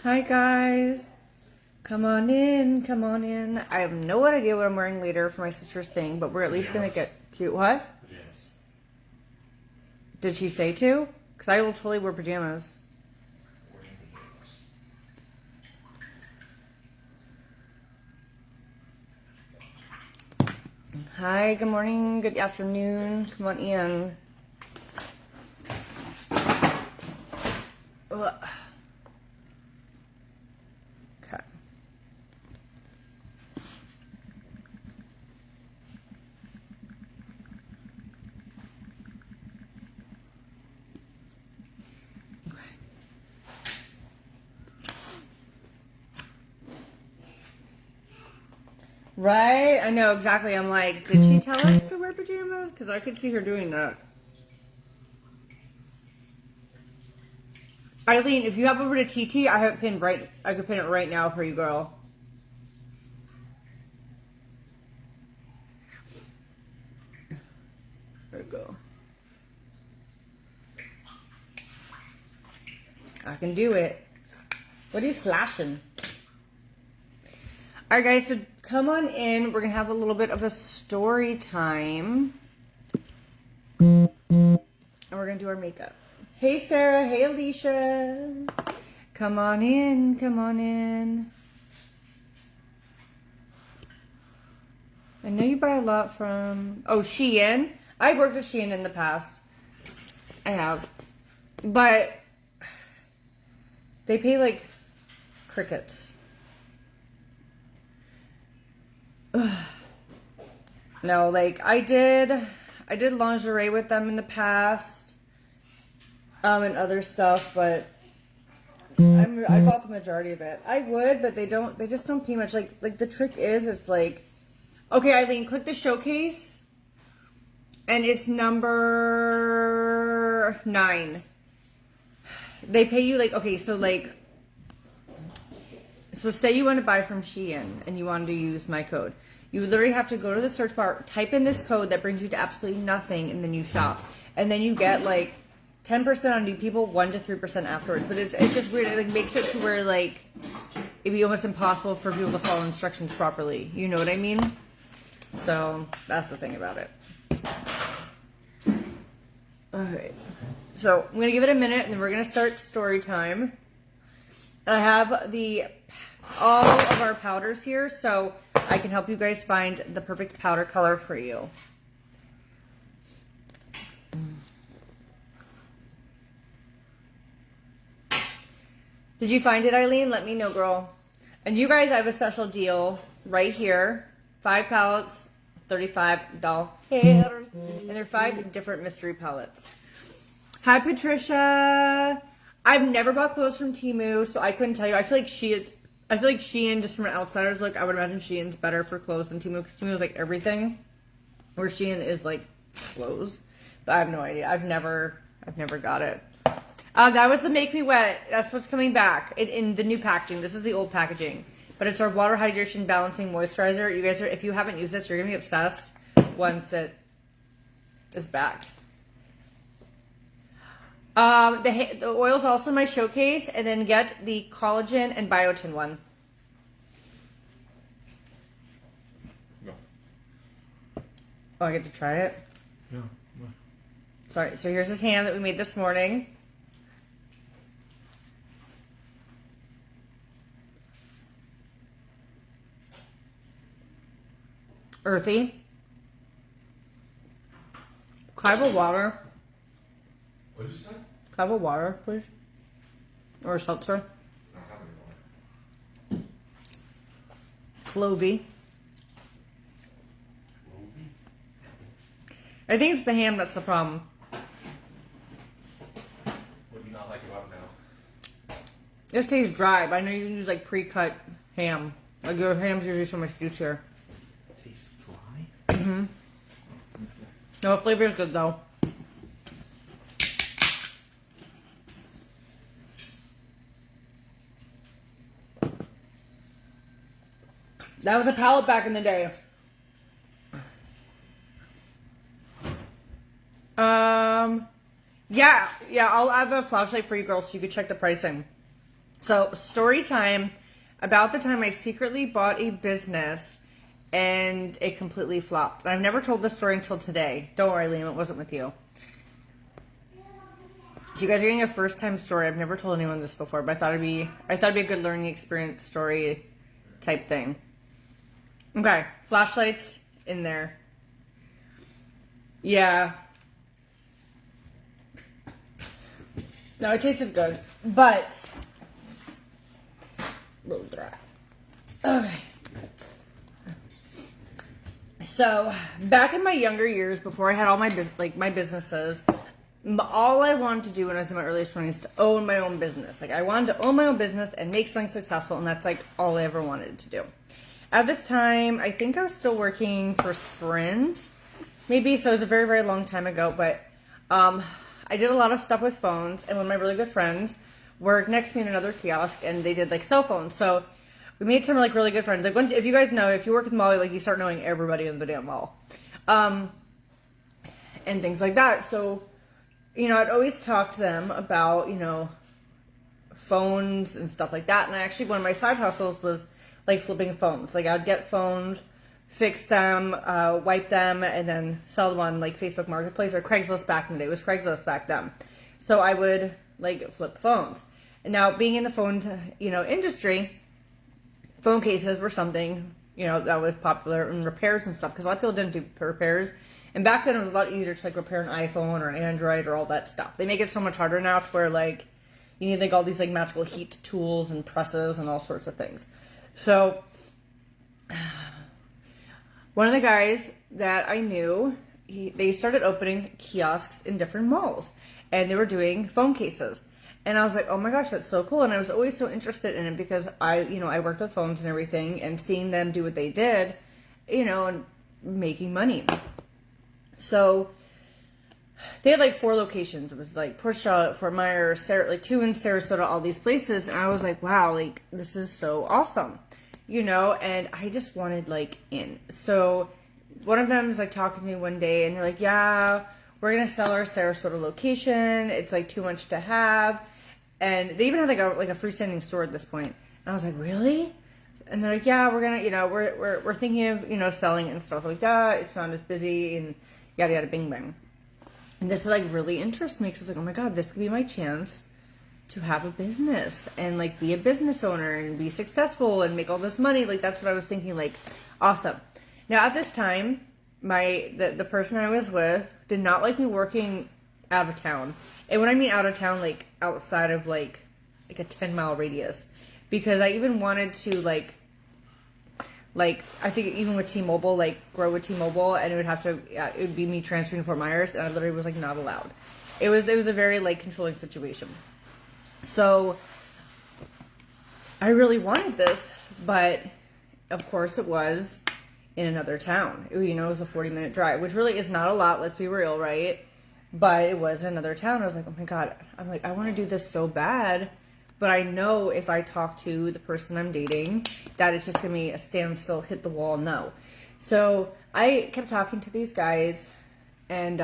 Hi guys. Come on in, come on in. I have no idea what I'm wearing later for my sister's thing, but we're at least gonna get cute. What? Pajamas. Did she say to? Because I will totally wear pajamas. Wearing pajamas. Hi, good morning, good afternoon. Come on in. Ugh. Okay. Right? I know exactly. I'm like, did she tell us to wear pajamas? Because I could see her doing that. Eileen, if you have over to TT, I have it pinned right. I could pin it right now for you, girl. There we go. I can do it. What are you slashing? Alright guys, so come on in. We're going to have a little bit of a story time. And we're going to do our makeup. Hey Sarah, hey Alicia. Come on in, come on in. I know you buy a lot from, Shein. I've worked with Shein in the past. I have. But they pay like crickets. Ugh. No, like I did lingerie with them in the past. And other stuff, but I bought the majority of it. I would, but they just don't pay much. Like the trick is, it's like, okay, Eileen, click the showcase, and it's number 9. They pay you like, okay, so say you want to buy from Shein and you want to use my code. You literally have to go to the search bar, type in this code that brings you to absolutely nothing, and then you shop, and then you get like 10% on new people, 1 to 3% afterwards. But it's just weird. It like makes it to where like it'd be almost impossible for people to follow instructions properly. You know what I mean? So that's the thing about it. Alright. So I'm gonna give it a minute and then we're gonna start story time. And I have all of our powders here, so I can help you guys find the perfect powder color for you. Did you find it, Eileen? Let me know, girl. And you guys, I have a special deal right here. 5 palettes, $35. And they're 5 different mystery palettes. Hi, Patricia. I've never bought clothes from Temu, so I couldn't tell you. I feel like Shein, just from an outsider's look, I would imagine Shein's better for clothes than Temu, because Temu is like everything, where Shein is like clothes. But I have no idea. I've never got it. That was the Make Me Wet. That's what's coming back in the new packaging. This is the old packaging. But it's our Water Hydration Balancing Moisturizer. You guys, if you haven't used this, you're going to be obsessed once it is back. The oil's also my showcase. And then get the collagen and biotin one. No. Oh, I get to try it? Yeah. Sorry. So here's his hand that we made this morning. Earthy. Can I have a water? What did you say? Can I have a water, please? Or a seltzer? I have any more. Clovey. I think it's the ham that's the problem. What do you not like about now? This tastes dry, but I know you can use like pre-cut ham. Like your ham's usually so much juicier. Tastes dry? Mm-hmm. No, the flavor is good though. That was a palette back in the day. Yeah, I'll add the flashlight for you girls so you can check the pricing. So, story time. About the time I secretly bought a business and it completely flopped. I've never told this story until today. Don't worry, Liam, it wasn't with you. So you guys are getting a first time story. I've never told anyone this before, but I thought it'd be a good learning experience story type thing. Okay, flashlights in there. Yeah. No, it tasted good, but a little dry. Okay. So back in my younger years, before I had all my my businesses, all I wanted to do when I was in my earliest 20s is to own my own business. Like I wanted to own my own business and make something successful, and that's like all I ever wanted to do. At this time, I think I was still working for Sprint, maybe. So it was a very, very long time ago, but I did a lot of stuff with phones, and one of my really good friends worked next to me in another kiosk, and they did like cell phones. So we made some like really good friends. Like if you guys know, if you work at the mall, like you start knowing everybody in the damn mall, and things like that. So I'd always talk to them about phones and stuff like that. And actually, one of my side hustles was like flipping phones. Like I'd get phones, fix them, wipe them, and then sell them on like Facebook Marketplace or Craigslist back in the day. It was Craigslist back then. So I would like flip phones. And now being in the phone, industry, phone cases were something, that was popular in repairs and stuff because a lot of people didn't do repairs. And back then it was a lot easier to like repair an iPhone or an Android or all that stuff. They make it so much harder now to where like you need like all these like magical heat tools and presses and all sorts of things. So one of the guys that I knew, they started opening kiosks in different malls, and they were doing phone cases. And I was like, oh my gosh, that's so cool. And I was always so interested in it because I worked with phones and everything, and seeing them do what they did, and making money. So they had like 4 locations. It was like Port Charlotte, Fort Myers, 2 in Sarasota, all these places. And I was like, wow, like this is so awesome. And I just wanted like in. So one of them was like talking to me one day, and they're like, yeah, we're going to sell our Sarasota location. It's like too much to have. And they even had like a freestanding store at this point. And I was like, really? And they're like, yeah, we're going to, we're thinking of, selling and stuff like that. It's not as busy and yada, yada, bing, bang. And this like really interests me because I was like, oh my God, this could be my chance to have a business and like be a business owner and be successful and make all this money. Like that's what I was thinking, like awesome. Now at this time, the person I was with did not like me working out of town. And when I mean out of town, like outside of like a 10-mile radius, because I even wanted to like I think even with T-Mobile, like grow with T-Mobile, and it would be me transferring to Fort Myers, and I literally was like not allowed. It was a very like controlling situation. So I really wanted this, but of course it was in another town. It was a 40-minute drive, which really is not a lot, let's be real, right? But it was another town. I was like, oh my God, I'm like, I want to do this so bad, but I know if I talk to the person I'm dating that it's just going to be a standstill, hit the wall, no. So I kept talking to these guys, and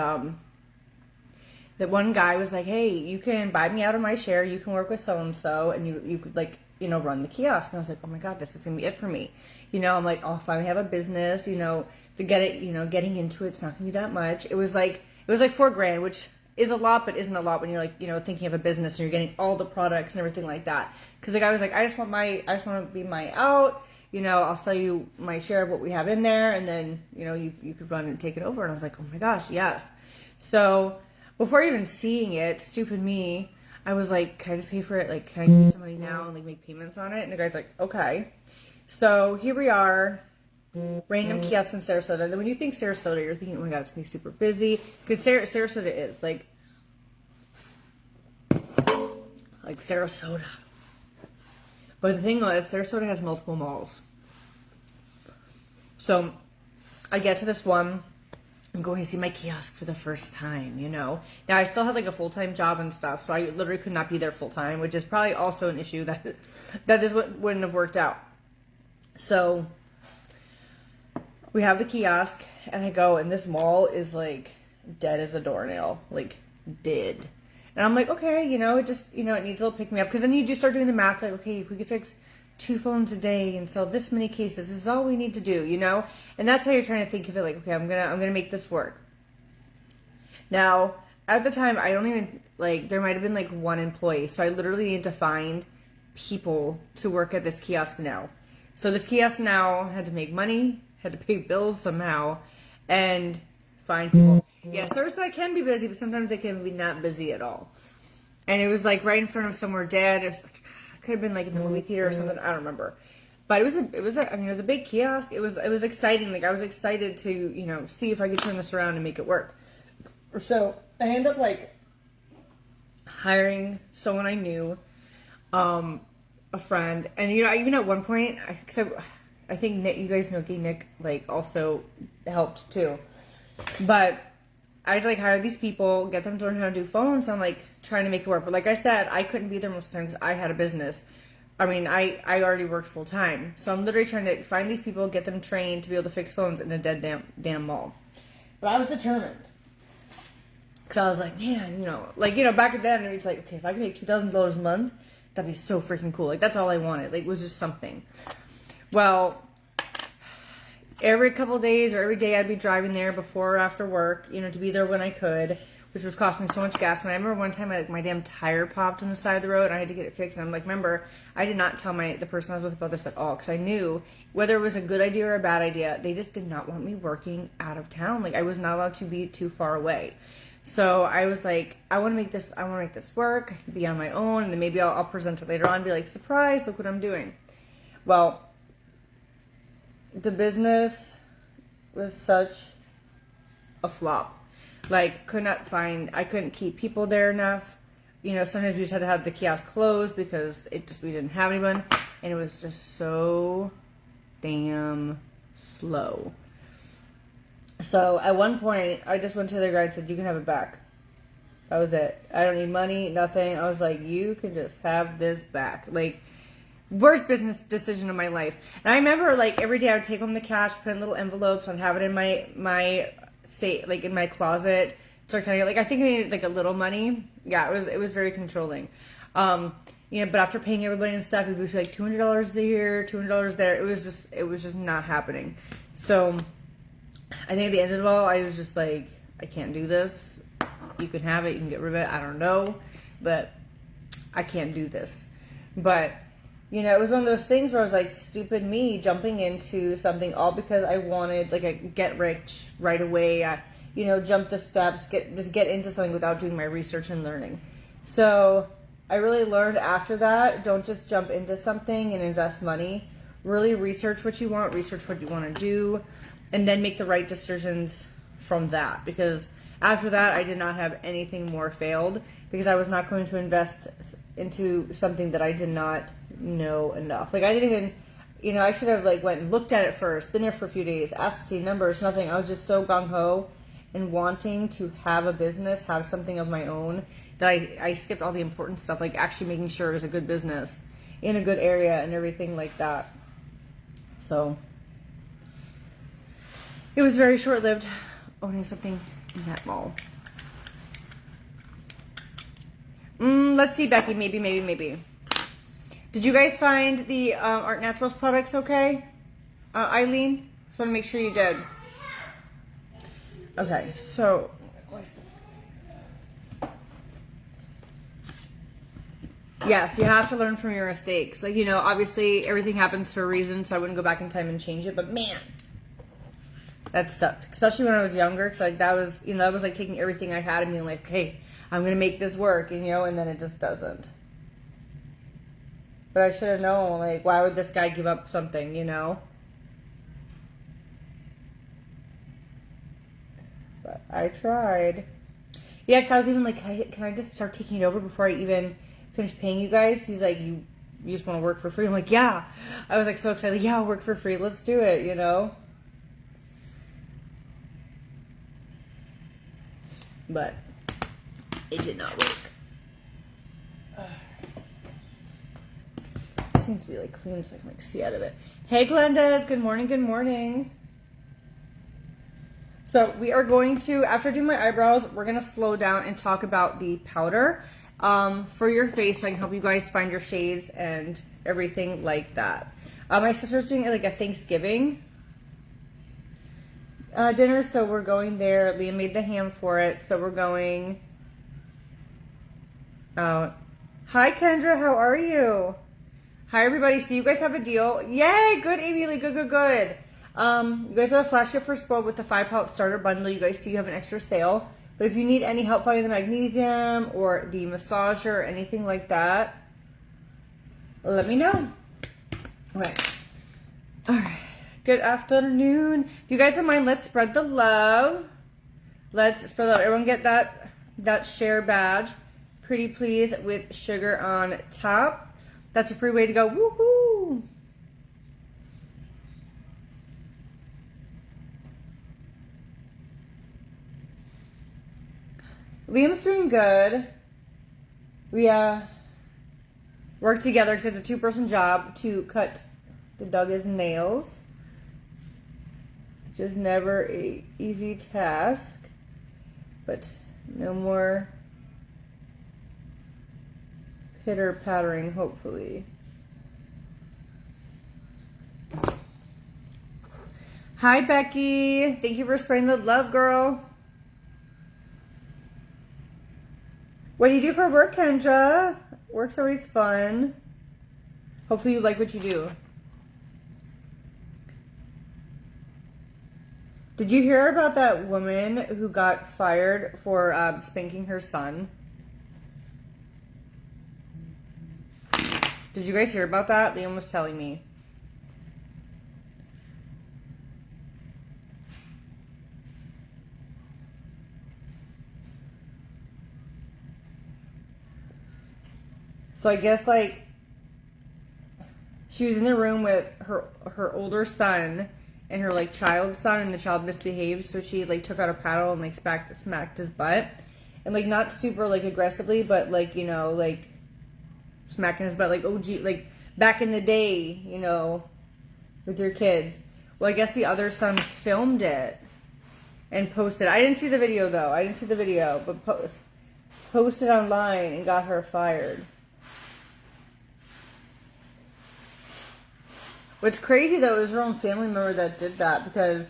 that one guy was like, hey, you can buy me out of my share, you can work with so-and-so, and you could like, run the kiosk. And I was like, oh my God, this is going to be it for me. I'm like, I'll finally have a business, to get it, getting into it's not going to be that much. It was like $4,000, which is a lot, but isn't a lot when you're like, thinking of a business and you're getting all the products and everything like that. Because the guy was like, I just want to be my out, I'll sell you my share of what we have in there. And then, you could run and take it over. And I was like, oh my gosh, yes. So before even seeing it, stupid me, I was like, can I just pay for it? Like, can I give you some money now and like make payments on it? And the guy's like, okay. So here we are, random kiosks in Sarasota. And then when you think Sarasota, you're thinking, oh my God, it's gonna be super busy. Because Sarasota is like Sarasota. But the thing was, Sarasota has multiple malls. So I get to this one. I'm going to see my kiosk for the first time, Now I still had like a full-time job and stuff, so I literally could not be there full-time, which is probably also an issue that this wouldn't have worked out. So we have the kiosk, and I go, and this mall is like dead as a doornail, like dead. And I'm like, okay, you know, it just, you know, it needs a little pick me up. Because then you just start doing the math, like, okay, if we could fix 2 phones a day and sell this many cases, this is all we need to do, you know? And that's how you're trying to think of it, like, okay, I'm gonna make this work. Now, at the time, I don't even, like, there might have been like 1 employee. So I literally need to find people to work at this kiosk now. So this kiosk now had to make money, had to pay bills somehow, and find people. Yeah, Thursday can be busy, but sometimes it can be not busy at all. And it was like right in front of somewhere dead. It was like, could have been like in the movie theater or something. I don't remember. But it was a big kiosk. It was exciting. Like I was excited to, you know, see if I could turn this around and make it work. So I ended up like hiring someone I knew, a friend, and you know, even at one point, I think Nick, you guys know Gay Nick, like also helped too. But I'd like hire these people, get them to learn how to do phones, and like trying to make it work. But like I said, I couldn't be there most of the time because I had a business. I mean, I already worked full time, so I'm literally trying to find these people, get them trained to be able to fix phones in a dead damn mall. But I was determined because I was like, man, you know, back then it was like, okay, if I could make $2,000 a month, that'd be so freaking cool. Like that's all I wanted. Like it was just something. Well, every couple days or every day I'd be driving there before or after work, you know, to be there when I could, which was costing me so much gas. And I remember one time my damn tire popped on the side of the road and I had to get it fixed. And I'm like, remember, I did not tell the person I was with about this at all because I knew whether it was a good idea or a bad idea, they just did not want me working out of town. Like I was not allowed to be too far away. So I was like, I want to make this work, be on my own, and then maybe I'll present it later on, be like, surprise, look what I'm doing. Well, the business was such a flop. Like, I couldn't keep people there enough. You know, sometimes we just had to have the kiosk closed because we didn't have anyone. And it was just so damn slow. So at one point, I just went to the guy and said, you can have it back. That was it. I don't need money, nothing. I was like, you can just have this back. Like, worst business decision of my life. And I remember, like, every day I would take home the cash, put in little envelopes, and have it in my safe, like, in my closet. So I kind of, like, I think I needed, like, a little money. Yeah, it was very controlling. You know, but after paying everybody and stuff, it would be like $200 there, $200 there. It was just not happening. So I think at the end of it all, I was just like, I can't do this. You can have it, you can get rid of it. I don't know, but I can't do this. But you know, it was one of those things where I was like, stupid me jumping into something all because I wanted like a get rich right away. You know, jump the steps, get into something without doing my research and learning. So I really learned after that, don't just jump into something and invest money. Really research what you want to do, and then make the right decisions from that. Because after that, I did not have anything more failed because I was not going to invest into something that I did not know enough. Like I didn't even, you know, I should have like went and looked at it first, been there for a few days, asked to see numbers, nothing. I was just so gung-ho and wanting to have a business, have something of my own, that I skipped all the important stuff, like actually making sure it was a good business in a good area and everything like that. So it was very short-lived owning something in that mall. Let's see, Becky. Maybe. Did you guys find the Art Naturals products okay? Eileen? Just want to make sure you did. Okay, so yes, you have to learn from your mistakes. Like, you know, obviously everything happens for a reason, so I wouldn't go back in time and change it, but man, that sucked. Especially when I was younger, because like that was like taking everything I had and being like, okay, I'm gonna make this work, you know, and then it just doesn't. But I should have known, like, why would this guy give up something, you know? But I tried. Yeah, because I was even like, can I just start taking it over before I even finish paying you guys? He's like, you just want to work for free? I'm like, yeah. I was like so excited. Yeah, I'll work for free. Let's do it, you know? But it did not work. It seems to be like clean so I can like see out of it. Hey, Glenda's. Good morning. So So we are going to, after doing my eyebrows, we're going to slow down and talk about the powder for your face so I can help you guys find your shades and everything like that. My sister's doing like a Thanksgiving dinner, so we're going there. Liam made the ham for it, so we're going out. Hi Kendra, how are you? Hi everybody, so you guys have a deal. Yay, good Amy Lee, good. You guys have a flash gift for Spoiled with the 5-pound starter bundle. You guys see you have an extra sale. But if you need any help finding the magnesium or the massager or anything like that, let me know. Okay. Alright. Good afternoon. If you guys don't mind, let's spread the love. Let's spread the love. Everyone get that share badge. Pretty please with sugar on top. That's a free way to go. Woohoo! Liam's doing good. We work together because it's a 2-person job to cut the dog's nails. Just never a easy task, but no more pitter pattering, hopefully. Hi Becky, thank you for spreading the love, girl. What do you do for work, Kendra? Work's always fun. Hopefully you like what you do. Did you hear about that woman who got fired for spanking her son? Did you guys hear about that? Liam was telling me. So I guess like she was in the room with her older son and her like child son, and the child misbehaved, so she like took out a paddle and like smacked his butt, and like not super like aggressively, but like, you know, like smacking his butt like, oh gee, like back in the day, you know, with your kids. Well, I guess the other son filmed it and posted. I didn't see the video though. But posted online and got her fired. What's crazy though is her own family member that did that, because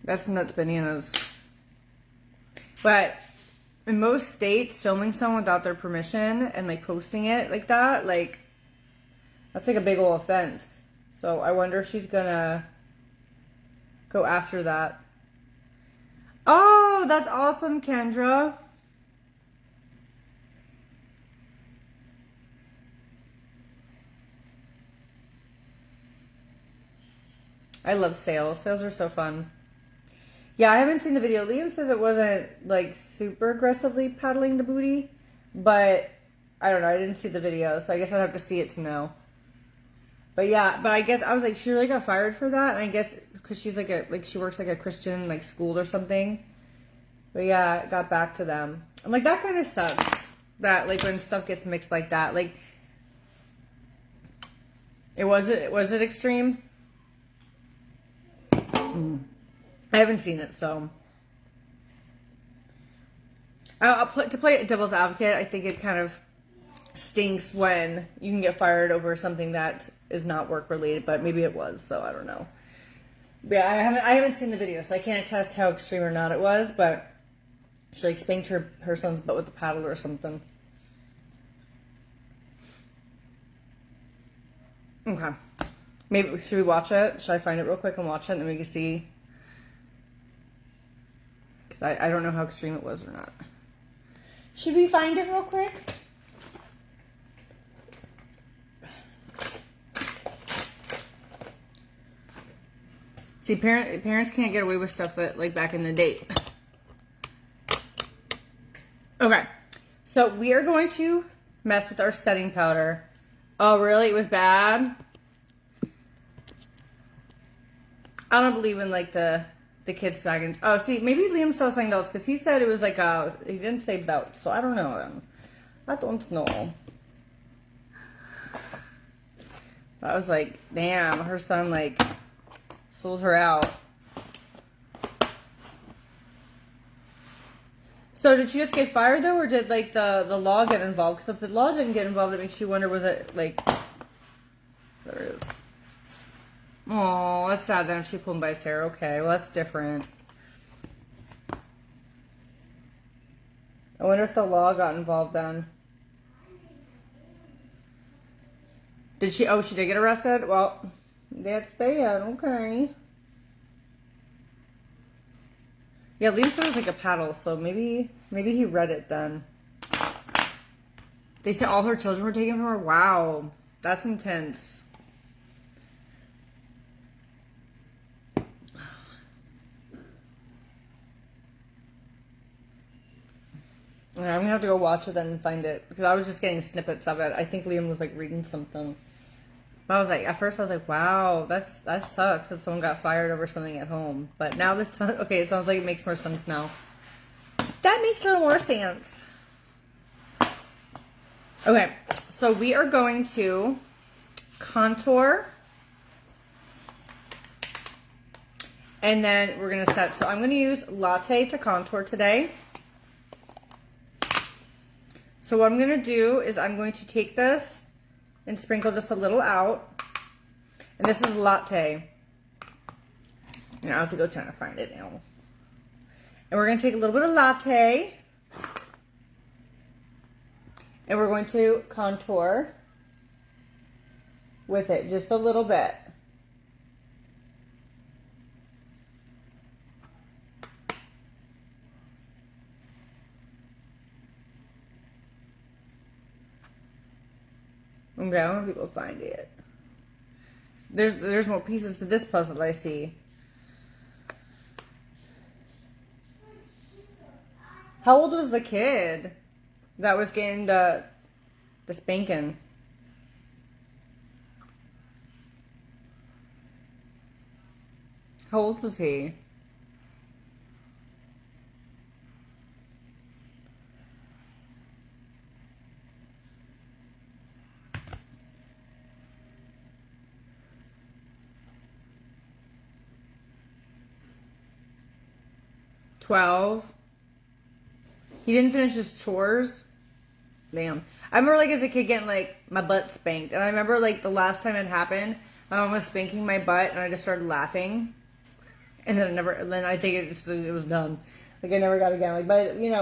that's nuts bananas. But in most states, filming someone without their permission and like posting it like that, like that's like a big ol' offense. So I wonder if she's gonna go after that. Oh, that's awesome, Kendra. I love sales. Sales are so fun. Yeah, I haven't seen the video. Liam says it wasn't like super aggressively paddling the booty, but I don't know. I didn't see the video, so I guess I'd have to see it to know. But yeah, but I guess I was like, she really got fired for that, and I guess because she's like she works like a Christian like school or something. But yeah, it got back to them. I'm like, that kind of sucks. That like when stuff gets mixed like that, like was it extreme? I haven't seen it, so to play devil's advocate, I think it kind of stinks when you can get fired over something that is not work related, but maybe it was, so I don't know. But yeah, I haven't seen the video, so I can't attest how extreme or not it was, but she like spanked her son's butt with a paddle or something. Okay. Maybe, should we watch it? Should I find it real quick and watch it and then we can see? Because I don't know how extreme it was or not. Should we find it real quick? See, parents can't get away with stuff that, like back in the day. Okay. So we are going to mess with our setting powder. Oh, really? It was bad? I don't believe in like the kids smacking. Oh, see, maybe Liam saw something else because he said it was like he didn't say belt, so I don't know. I don't know. I was like, damn, her son like sold her out. So did she just get fired though, or did like the law get involved? Because if the law didn't get involved, it makes you wonder, was it like... There it is. Oh, that's sad then if she pulled him by his hair. Okay, well that's different. I wonder if the law got involved then. Did she? Oh, she did get arrested? Well, that's that. Okay. Yeah, Liam said it was like a paddle, so maybe he read it then. They said all her children were taken from her? Wow. That's intense. Yeah, I'm gonna have to go watch it then and find it, because I was just getting snippets of it. I think Liam was like reading something. But I was like, at first I was like, wow, that sucks that someone got fired over something at home. But now this time, okay, it sounds like it makes more sense now. That makes a little more sense. Okay, so we are going to contour. And then we're gonna set, so I'm gonna use Latte to contour today. So what I'm going to do is I'm going to take this and sprinkle just a little out. And this is Latte. Now I have to go trying to find it now. And we're going to take a little bit of Latte. And we're going to contour with it just a little bit. Okay, I don't know if you go find it. There's more pieces to this puzzle that I see. How old was the kid that was getting the spanking? How old was he? He didn't finish his chores. Damn. I remember like as a kid getting like my butt spanked. And I remember like the last time it happened, my mom was spanking my butt and I just started laughing. And then I think it was done. Like I never got again. Like,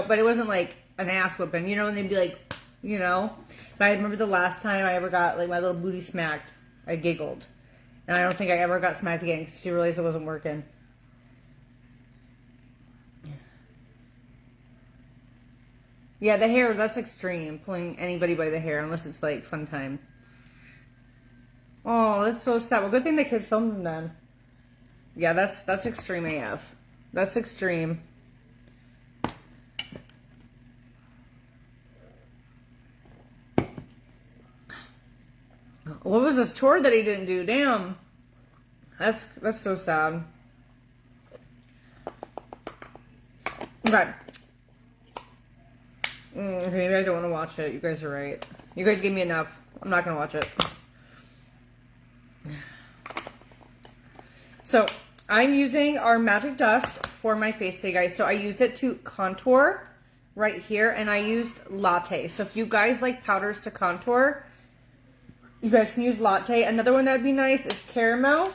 but it wasn't like an ass whipping, and they'd be like, But I remember the last time I ever got like my little booty smacked, I giggled. And I don't think I ever got smacked again because she realized it wasn't working. Yeah, the hair, that's extreme. Pulling anybody by the hair, unless it's like fun time. Oh, that's so sad. Well, good thing the kid filmed them then. Yeah, that's extreme AF. That's extreme. What was this chore that he didn't do? Damn. That's so sad. Okay. Okay, maybe I don't want to watch it. You guys are right. You guys gave me enough. I'm not going to watch it. So, I'm using our Magic Dust for my face today, guys. So, I use it to contour right here, and I used Latte. So, if you guys like powders to contour, you guys can use Latte. Another one that would be nice is Caramel,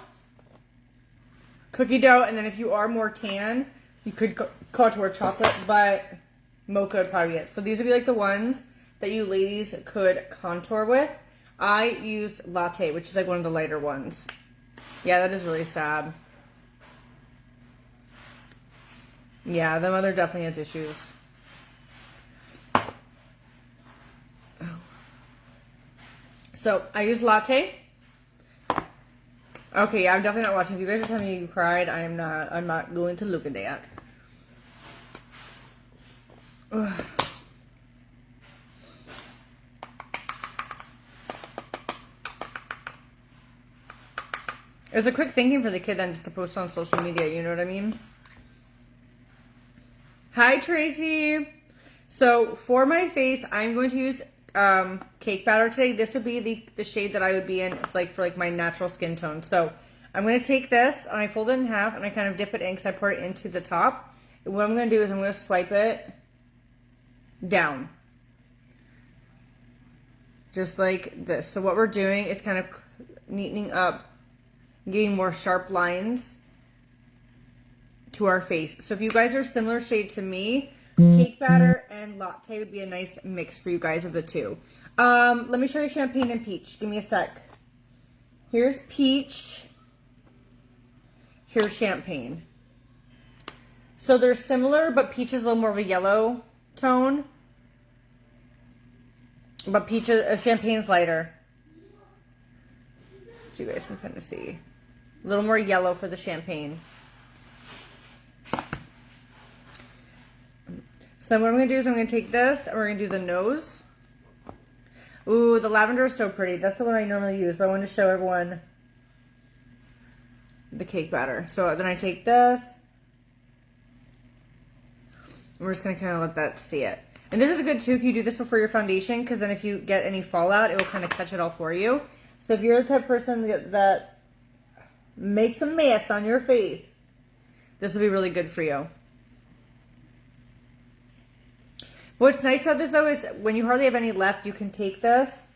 Cookie Dough, and then if you are more tan, you could contour chocolate, but Mocha would probably be it. So these would be like the ones that you ladies could contour with. I use Latte, which is like one of the lighter ones. Yeah, that is really sad. Yeah, the mother definitely has issues. So I use Latte. Okay, yeah, I'm definitely not watching. If you guys are telling me you cried, I'm not going to look at that. Ugh. It was a quick thinking for the kid then just to post on social media, you know what I mean? Hi, Tracy. So for my face, I'm going to use cake batter today. This would be the shade that I would be in. It's like for like my natural skin tone. So I'm going to take this and I fold it in half and I kind of dip it in because I pour it into the top. And what I'm going to do is I'm going to swipe it down. Just like this. So what we're doing is kind of neatening up, getting more sharp lines to our face. So if you guys are similar shade to me, cake batter and latte would be a nice mix for you guys of the two. Let me show you champagne and peach. Give me a sec. Here's peach. Here's champagne. So they're similar, but peach is a little more of a yellow tone. But peach, champagne's lighter. So you guys can kind of see. A little more yellow for the champagne. So then what I'm going to do is I'm going to take this and we're going to do the nose. Ooh, the lavender is so pretty. That's the one I normally use, but I want to show everyone the cake batter. So then I take this. And we're just going to kind of let that see it. And this is good too if you do this before your foundation, because then if you get any fallout, it will kind of catch it all for you. So if you're the type of person that makes a mess on your face, this will be really good for you. What's nice about this though is when you hardly have any left, you can take this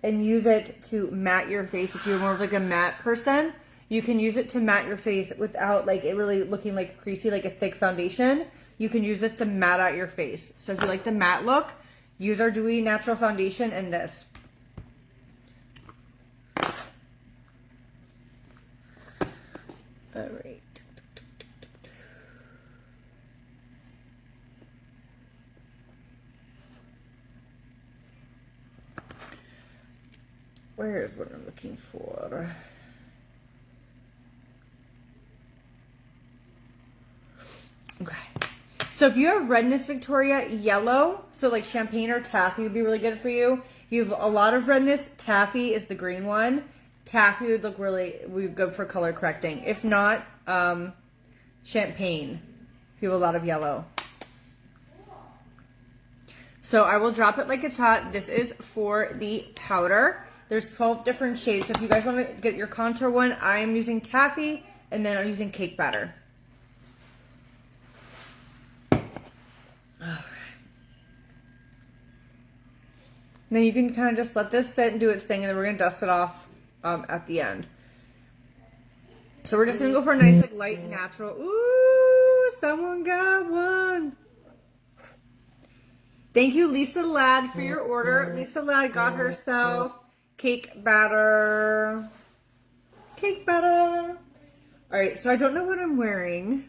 and use it to matte your face. If you're more of like a matte person, you can use it to matte your face without like it really looking like creasy, like a thick foundation. You can use this to matte out your face. So if you like the matte look, use our Dewy Natural Foundation and this. All right. Where's what I'm looking for? Okay. So if you have redness, Victoria, yellow, so like champagne or taffy would be really good for you. If you have a lot of redness, taffy is the green one. Taffy would be good for color correcting. If not, champagne, if you have a lot of yellow. So I will drop it like it's hot. This is for the powder. There's 12 different shades. So if you guys want to get your contour one, I am using taffy and then I'm using cake batter. Then you can kind of just let this sit and do its thing, and then we're going to dust it off at the end. So we're just going to go for a nice, like, light, natural. Ooh, someone got one. Thank you, Lisa Ladd, for your order. Lisa Ladd got herself cake batter. Cake batter. All right, so I don't know what I'm wearing.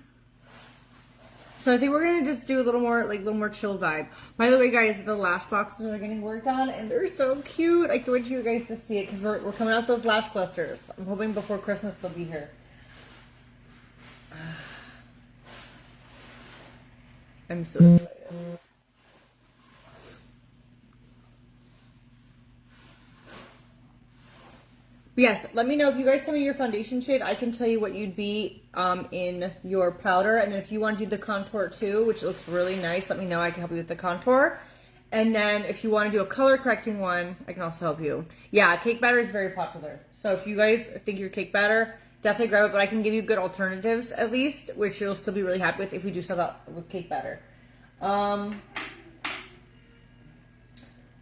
So I think we're gonna just do a little more, like, chill vibe. By the way, guys, the lash boxes are getting worked on, and they're so cute. I can't wait for you guys to see it because we're coming out those lash clusters. I'm hoping before Christmas they'll be here. I'm so excited. Yes, let me know if you guys tell me your foundation shade. I can tell you what you'd be in your powder. And then if you want to do the contour too, which looks really nice, let me know. I can help you with the contour. And then if you want to do a color correcting one, I can also help you. Yeah, cake batter is very popular. So if you guys think your cake batter, definitely grab it. But I can give you good alternatives at least, which you'll still be really happy with if we do stuff out with cake batter.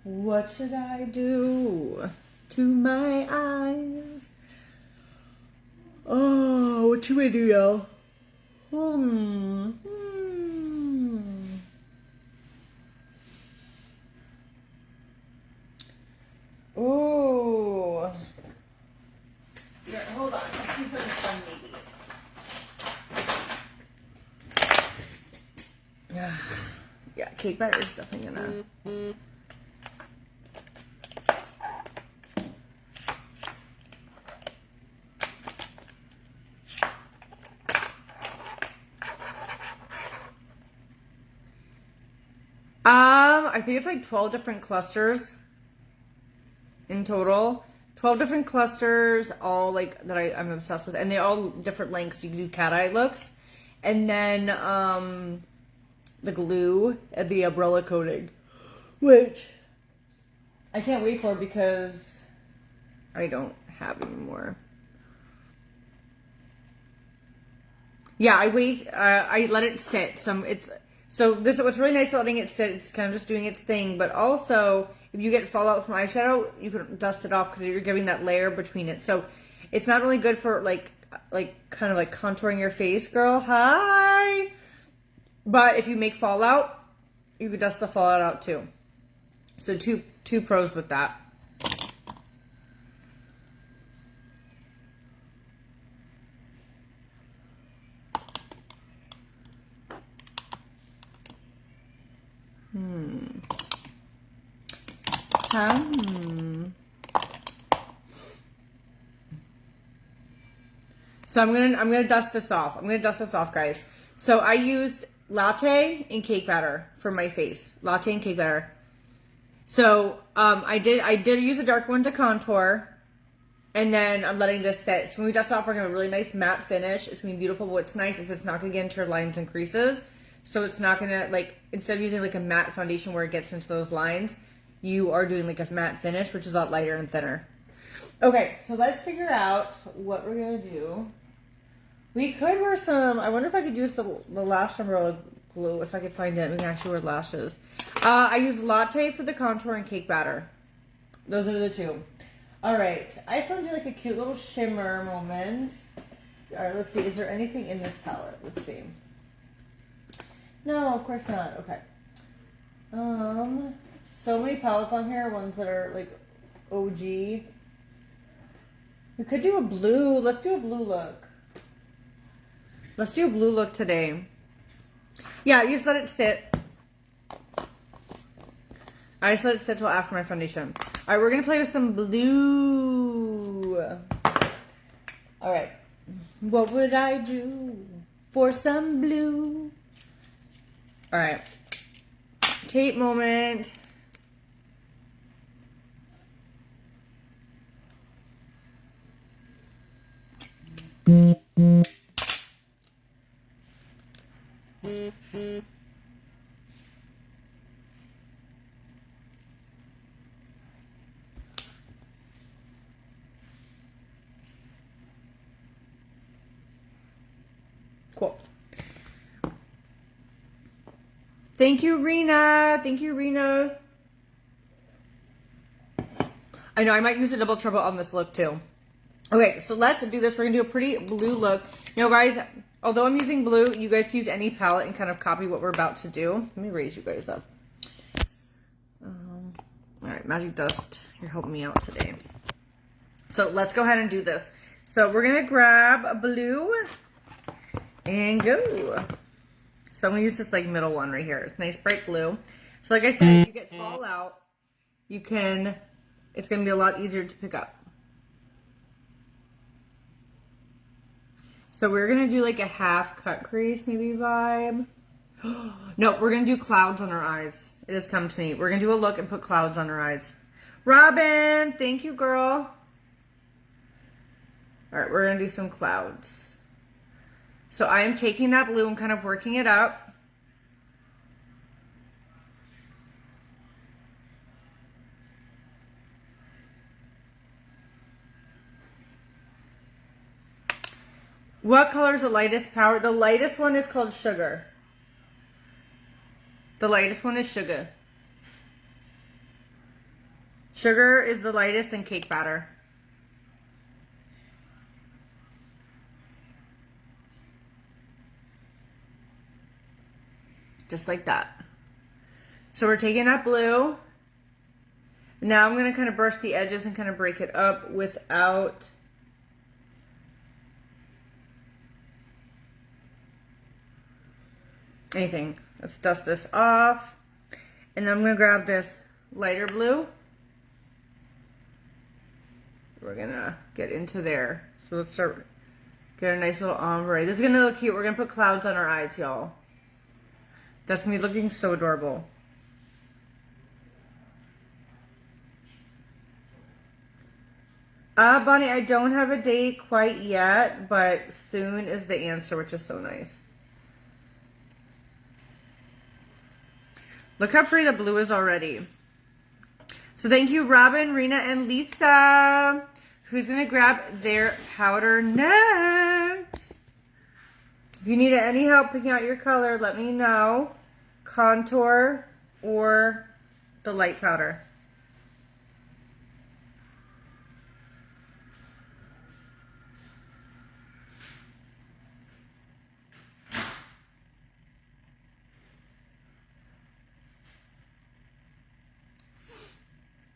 What should I do to my eyes? Oh, what should we do, y'all? Oh. Yeah, hold on. Let's do something fun, maybe. Yeah, cake batter is definitely gonna. I think it's like 12 different clusters in total. 12 different clusters, all like that I'm obsessed with, and they're all different lengths. You can do cat eye looks, and then the glue and the umbrella coating, which I can't wait for because I don't have anymore. Yeah, I let it sit. So this is what's really nice about letting it sit. It's kind of just doing its thing. But also, if you get fallout from eyeshadow, you can dust it off because you're giving that layer between it. So it's not only good for like kind of like contouring your face, girl. Hi. But if you make fallout, you could dust the fallout out too. So two pros with that. So I'm gonna dust this off. I'm gonna dust this off, guys. So I used latte and cake batter for my face. Latte and cake batter. So I did use a dark one to contour, and then I'm letting this sit. So when we dust it off, we're gonna have a really nice matte finish. It's gonna be beautiful. But what's nice is it's not gonna get into your lines and creases. So it's not gonna, like, instead of using like a matte foundation where it gets into those lines, you are doing like a matte finish, which is a lot lighter and thinner. Okay, so let's figure out what we're gonna do. We could wear some, I wonder if I could use the lash umbrella glue, if I could find it. We can actually wear lashes. I use latte for the contour and cake batter. Those are the two. All right, I just want to do like a cute little shimmer moment. All right, let's see. Is there anything in this palette? Let's see. No, of course not. Okay. So many palettes on here. Ones that are like OG. We could do a blue. Let's do a blue look. Let's do a blue look today. Yeah, you just let it sit. I just let it sit till after my foundation. All right, we're gonna play with some blue. All right. What would I do for some blue? All right. Tape moment. Cool. Thank you, Rena. Thank you, Rena. I know I might use a double trouble on this look too. Okay, so let's do this. We're gonna do a pretty blue look. Now, guys, although I'm using blue, you guys use any palette and kind of copy what we're about to do. Let me raise you guys up. All right, Magic Dust, you're helping me out today. So let's go ahead and do this. So we're gonna grab a blue and go. So I'm gonna use this like middle one right here. Nice bright blue. So like I said, if you get fallout, you can, it's gonna be a lot easier to pick up. So we're gonna do like a half cut crease maybe vibe. No, we're gonna do clouds on our eyes. It has come to me. We're gonna do a look and put clouds on our eyes. Robin, thank you, girl. All right, we're gonna do some clouds. So I am taking that blue and kind of working it up. What color is the lightest powder? The lightest one is called Sugar. The lightest one is Sugar. Sugar is the lightest and cake batter. Just like that. So we're taking that blue. Now I'm going to kind of brush the edges and kind of break it up without anything. Let's dust this off. And then I'm going to grab this lighter blue. We're going to get into there. So let's start, get a nice little ombre. This is going to look cute. We're going to put clouds on our eyes, y'all. That's me looking so adorable. Bonnie, I don't have a date quite yet, but soon is the answer, which is so nice. Look how pretty the blue is already. So thank you, Robin, Rena, and Lisa. Who's going to grab their powder next? If you need any help picking out your color, let me know. contour or the light powder?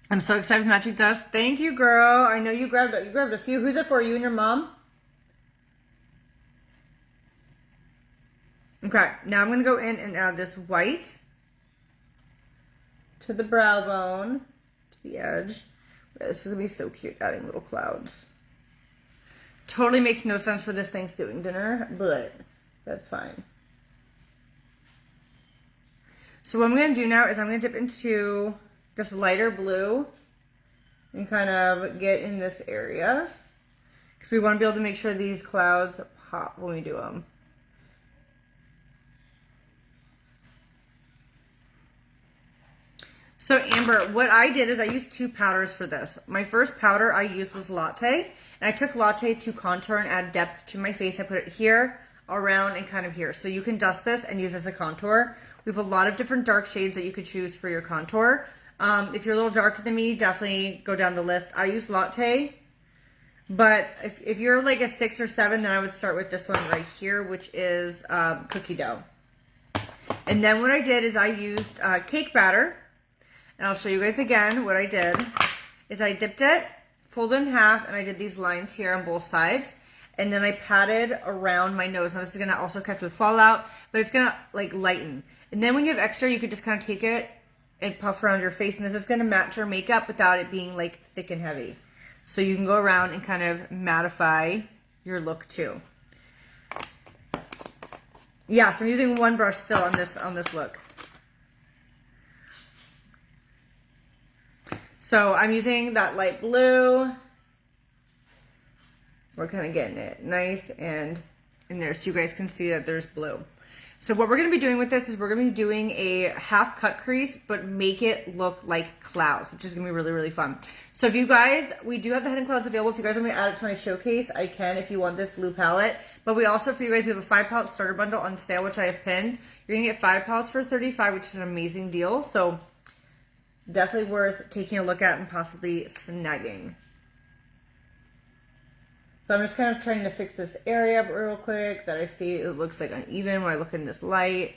I'm so excited for matching dust. Thank you, girl. I know you grabbed a few. Who's it for? You and your mom? Okay, now I'm gonna go in and add this white to the brow bone, to the edge. This is gonna be so cute, adding little clouds. Totally makes no sense for this Thanksgiving dinner, but that's fine. So what I'm gonna do now is I'm gonna dip into this lighter blue and kind of get in this area because we want to be able to make sure these clouds pop when we do them. So Amber, what I did is I used 2 powders for this. My first powder I used was Latte, and I took Latte to contour and add depth to my face. I put it here, around, and kind of here. So you can dust this and use it as a contour. We have a lot of different dark shades that you could choose for your contour. If you're a little darker than me, definitely go down the list. I use Latte, but if you're like a 6 or 7, then I would start with this one right here, which is cookie dough. And then what I did is I used cake batter, and I'll show you guys again what I did. Is I dipped it, folded in half, and I did these lines here on both sides. And then I patted around my nose. Now this is gonna also catch with fallout, but it's gonna like lighten. And then when you have extra, you could just kind of take it and puff around your face, and this is going to match your makeup without it being like thick and heavy. So you can go around and kind of mattify your look too. Yes, I'm using one brush still on this look. So I'm using that light blue. We're kind of getting it nice and in there so you guys can see that there's blue. So what we're going to be doing with this is we're going to be doing a half cut crease, but make it look like clouds, which is going to be really, really fun. So if you guys, we do have the Hidden Clouds available. If you guys want me to add it to my showcase, I can if you want this blue palette. But we also, for you guys, we have a 5 palette starter bundle on sale, which I have pinned. You're going to get 5 palettes for $35, which is an amazing deal. So definitely worth taking a look at and possibly snagging. So I'm just kind of trying to fix this area up real quick that I see it looks like uneven when I look in this light.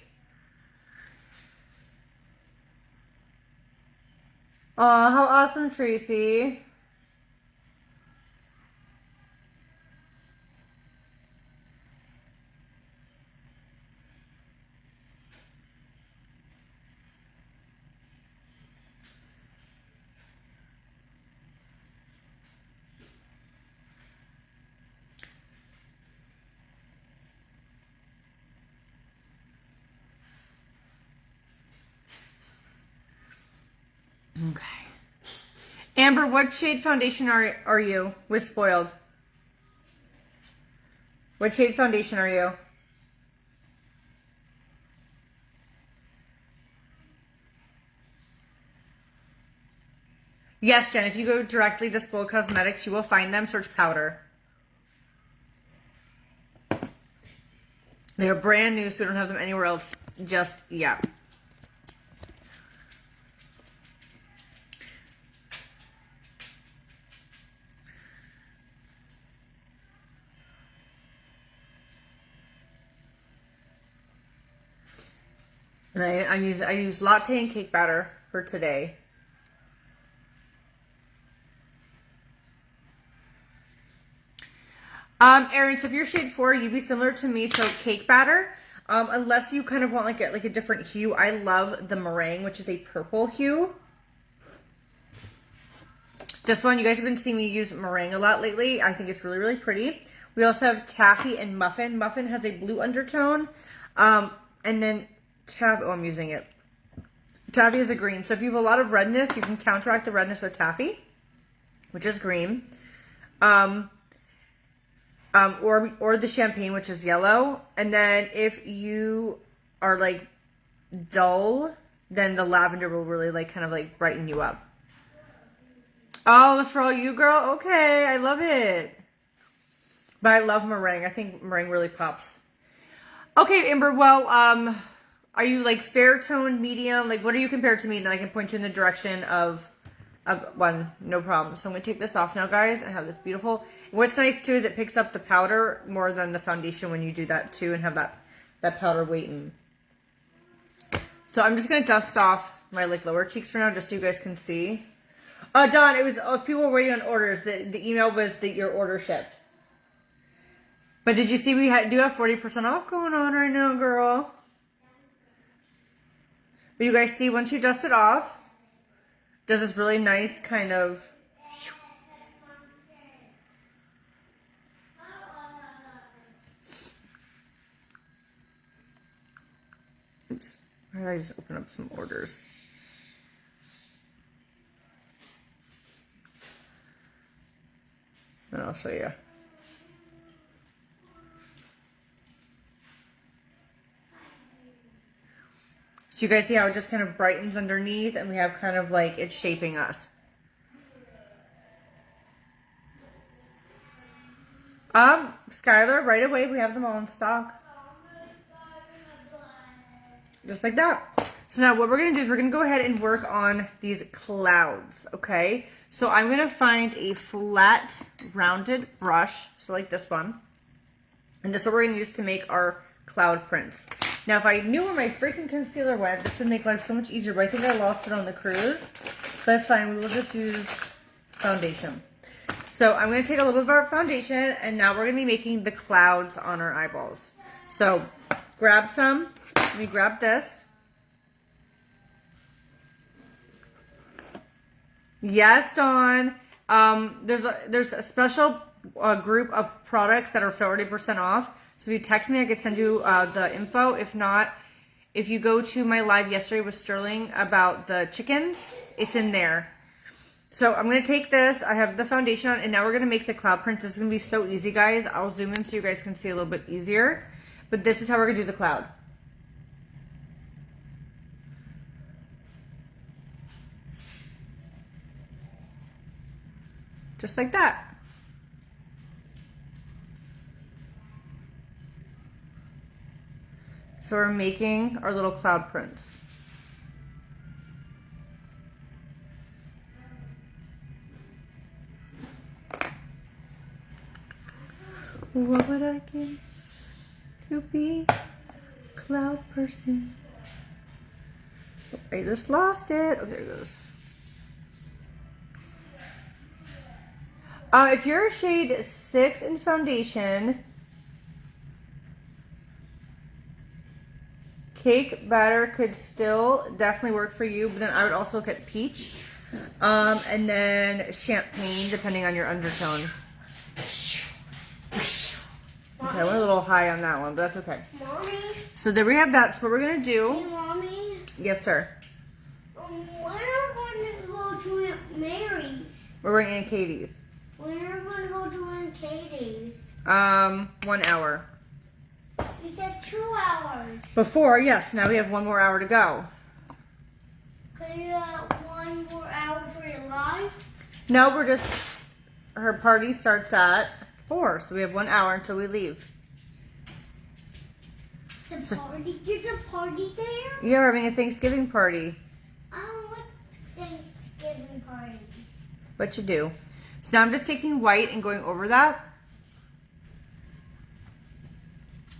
Aw, how awesome, Tracy. Okay. Amber, what shade foundation are you with Spoiled? What shade foundation are you? Yes, Jen, if you go directly to Spoiled Cosmetics, you will find them. Search powder. They're brand new, so we don't have them anywhere else just yet. And I use latte and cake batter for today. Erin, so if you're shade 4, you'd be similar to me, so cake batter. Unless you kind of want like a different hue. I love the meringue, which is a purple hue. This one, you guys have been seeing me use meringue a lot lately. I think it's really, really pretty. We also have taffy and muffin. Muffin has a blue undertone. And then taffy, oh, I'm using it. Taffy is a green. So if you have a lot of redness, you can counteract the redness with taffy, which is green. Or the champagne, which is yellow. And then if you are like dull, then the lavender will really like kind of like brighten you up. Oh, it's for all you, girl? Okay, I love it. But I love meringue. I think meringue really pops. Okay, Amber, well, Are you like fair tone, medium? Like, what are you compared to me? Then I can point you in the direction of one. No problem. So I'm gonna take this off now, guys, and have this beautiful. What's nice too is it picks up the powder more than the foundation when you do that too, and have that powder weight in. So I'm just gonna dust off my like lower cheeks for now, just so you guys can see. Don, it was people were waiting on orders. The email was that your order shipped. But did you see we do have 40% off going on right now, girl? But you guys see, once you dust it off, does this really nice kind of... Oops. Why did I just open up some orders? And I'll show you. So you guys see how it just kind of brightens underneath, and we have kind of like it's shaping us. Skylar, right away, we have them all in stock. Just like that. So now what we're going to do is we're going to go ahead and work on these clouds, okay? So I'm going to find a flat, rounded brush, so like this one. And this is what we're going to use to make our cloud prints. Now, if I knew where my freaking concealer went, this would make life so much easier, but I think I lost it on the cruise. But that's fine, we will just use foundation. So I'm going to take a little bit of our foundation, and now we're going to be making the clouds on our eyeballs. So grab some. Let me grab this. Yes, Dawn. There's a special group of products that are 30% off. So if you text me, I could send you the info. If not, if you go to my live yesterday with Sterling about the chickens, it's in there. So I'm going to take this. I have the foundation on, and now we're going to make the cloud prints. This is going to be so easy, guys. I'll zoom in so you guys can see a little bit easier. But this is how we're going to do the cloud. Just like that. So we're making our little cloud prints. What would I give to be a cloud person? Oh, I just lost it. Oh, there it goes. If you're a shade 6 in foundation, cake batter could still definitely work for you, but then I would also look at peach, and then champagne, depending on your undertone. Okay, I went a little high on that one, but that's okay. Mommy? So there we have that. So what we're going to do... Hey, Mommy? Yes, sir. When are we going to go to Aunt Mary's? We're going to Aunt Katie's. When are we going to go to Aunt Katie's? 1 hour. You said 2 hours. Before, yes. Now we have 1 more hour to go. Could you have 1 more hour for your life? No, we're just... Her party starts at 4, so we have 1 hour until we leave. The party? There's a party there? Yeah, we're having a Thanksgiving party. I don't like Thanksgiving parties. But you do. So now I'm just taking white and going over that.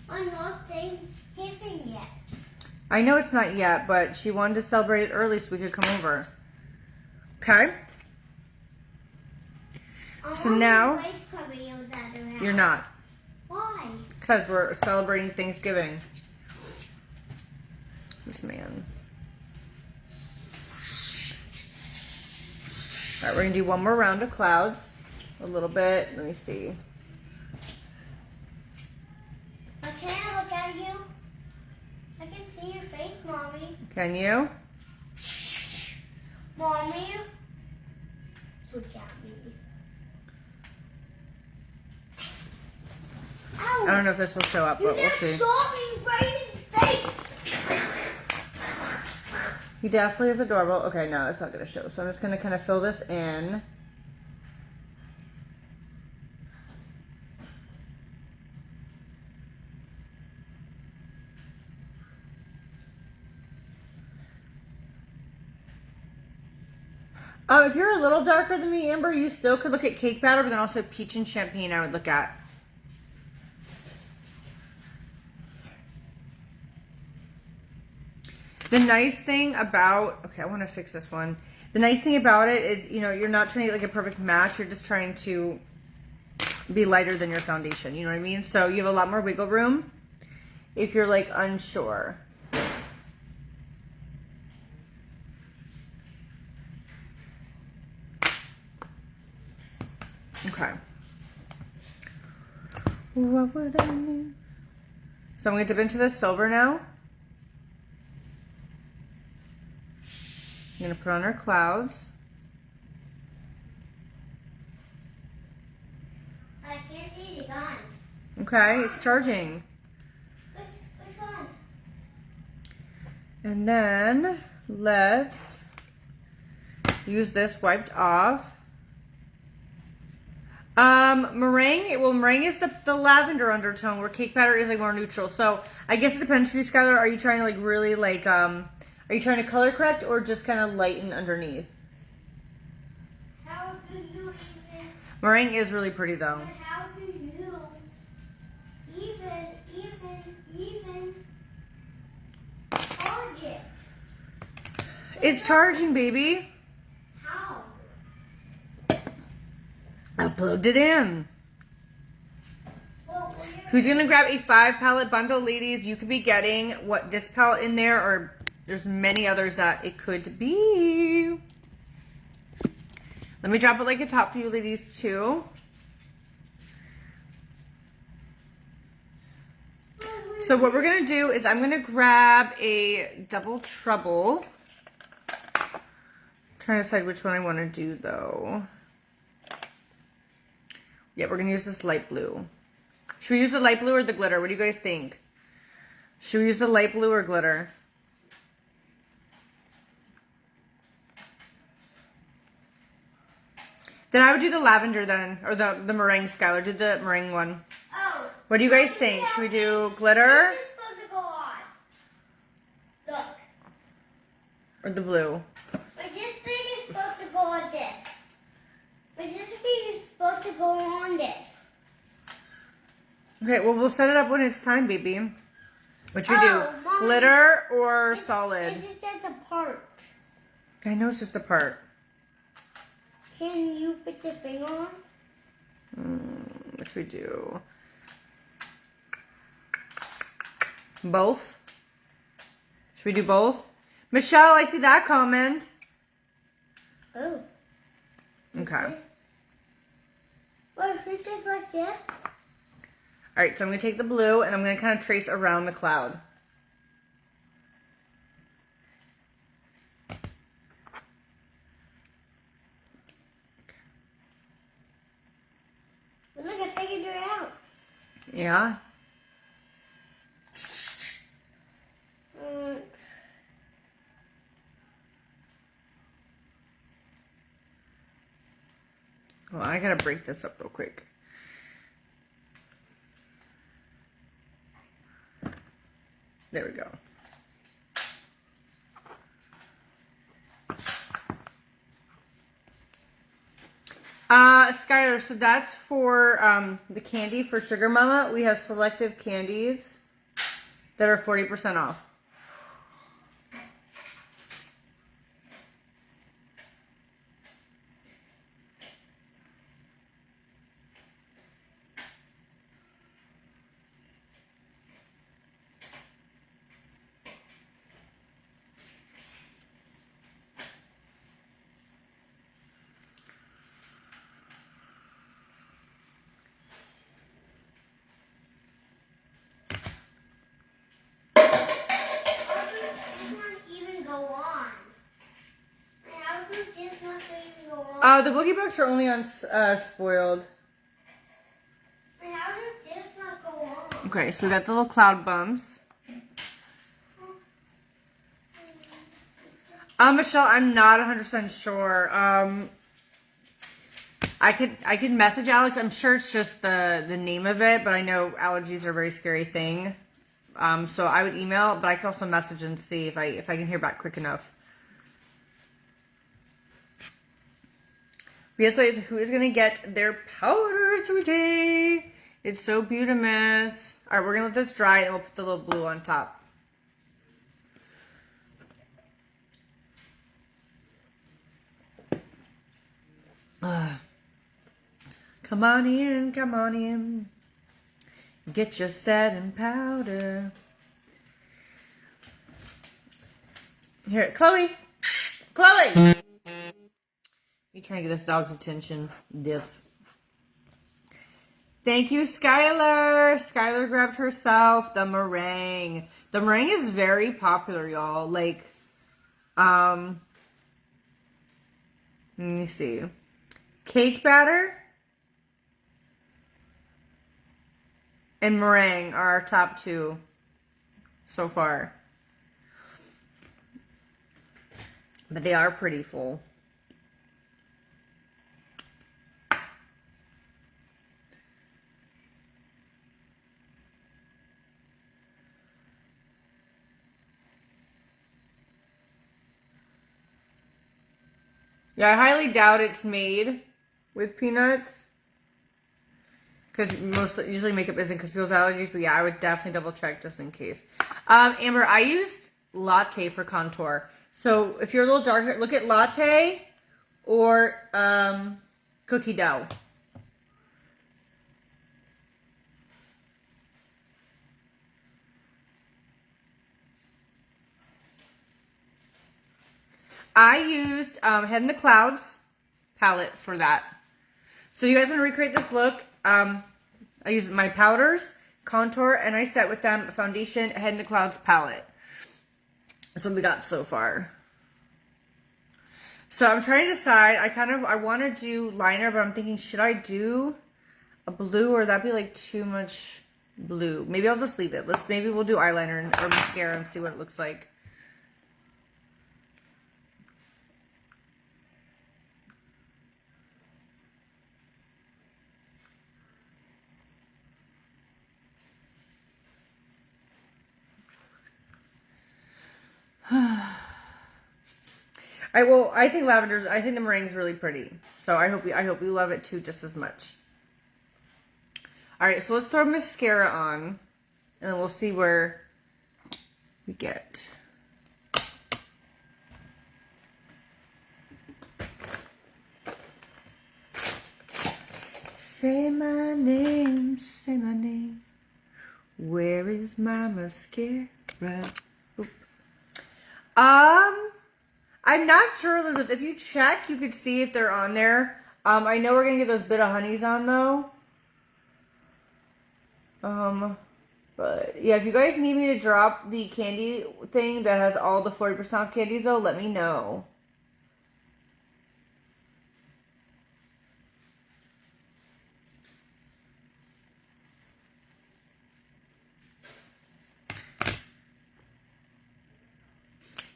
I'm not Thanksgiving yet. I know it's not yet, but she wanted to celebrate it early so we could come over. Okay? So now, you're not. Why? Because we're celebrating Thanksgiving. This man. Alright, we're going to do 1 more round of clouds. A little bit. Let me see. Can I look at you? I can see your face, Mommy. Can you? Mommy? Look at me. Ow. I don't know if this will show up, but we'll see. You saw me right in the face. He definitely is adorable. Okay, no, it's not going to show. So I'm just going to kind of fill this in. If you're a little darker than me, Amber, you still could look at cake batter, but then also peach and champagne I would look at. The nice thing about, okay, I want to fix this one. The nice thing about it is, you know, you're not trying to get like a perfect match. You're just trying to be lighter than your foundation. You know what I mean? So you have a lot more wiggle room if you're like unsure. Okay. What would I need? So I'm going to dip into the silver now. I'm going to put on our clouds. I can't see the gun. Okay, it's charging. Which one? And then let's use this wiped off. Meringue, well, meringue is the lavender undertone, where cake batter is like more neutral. So I guess it depends for you, Skylar. Are you trying to like really like, are you trying to color correct or just kind of lighten underneath? How do you even? Meringue is really pretty though. How do you even charge it? It's charging, baby. How? I plugged it in. Well, Who's gonna grab a 5 palette bundle, ladies? You could be getting what this palette in there, or there's many others that it could be. Let me drop it like a top for you, ladies, too. So what we're gonna do is I'm gonna grab a double trouble. Trying to decide which one I want to do though. Yeah, we're gonna use this light blue. Should we use the light blue or the glitter? What do you guys think? Should we use the light blue or glitter? Then I would do the lavender then, or the meringue, Skylar. Do the meringue one. Oh. What do you guys think? Should we do glitter This is supposed to go on. Look. or the blue? But this thing is supposed to go on this. But this thing is supposed to go on this. Okay, well, we'll set it up when it's time, baby. What should we Oh, do? Mom. Glitter or solid? This is just a part. I know it's just a part. Can you put the thing on? What should we do? Both? Should we do both? Michelle, I see that comment. Oh. Okay. Well, if it's just like this. All right, so I'm going to take the blue and I'm going to kind of trace around the cloud. Look, I figured it out. Yeah? Well, I got to break this up real quick. There we go. Skylar, so that's for the candy for Sugar Mama. We have selective candies that are 40% off. How does this not even go on? How does this not even go on? The boogie books are only on spoiled. How does this not go on? Okay, so we got the little cloud bumps. Michelle, I'm not 100% sure. I could message Alex. I'm sure it's just the name of it, but I know allergies are a very scary thing. So I would email, but I can also message and see if I can hear back quick enough. Yes, guys, who is gonna get their powder today? It's so beautiful. All right, we're gonna let this dry and we'll put the little blue on top. Come on in, come on in. Get your satin powder. Here, Chloe. Chloe! You trying to get this dog's attention. Diff. Thank you, Skylar. Skylar grabbed herself the meringue. The meringue is very popular, y'all. Like, let me see. Cake batter and meringue are our top two so far. But they are pretty full. Yeah, I highly doubt it's made with peanuts. Because usually makeup isn't because people's allergies. But yeah, I would definitely double check just in case. Amber, I used latte for contour. So if you're a little darker, look at latte or cookie dough. I used Head in the Clouds palette for that. So you guys want to recreate this look, I used my powders, contour, and I set with them foundation, Head in the Clouds palette. That's what we got so far. So I'm trying to decide, I want to do liner, but I'm thinking, should I do a blue or that'd be like too much blue? Maybe I'll just leave it. Maybe we'll do eyeliner or mascara and see what it looks like. I think the meringue's really pretty. So I hope you love it too just as much. All right, so let's throw mascara on and then we'll see where we get. Say my name, where is my mascara? Oop. I'm not sure, Elizabeth. If you check, you could see if they're on there. I know we're gonna get those bit of honeys on though. But yeah, if you guys need me to drop the candy thing that has all the 40% off candies though, let me know.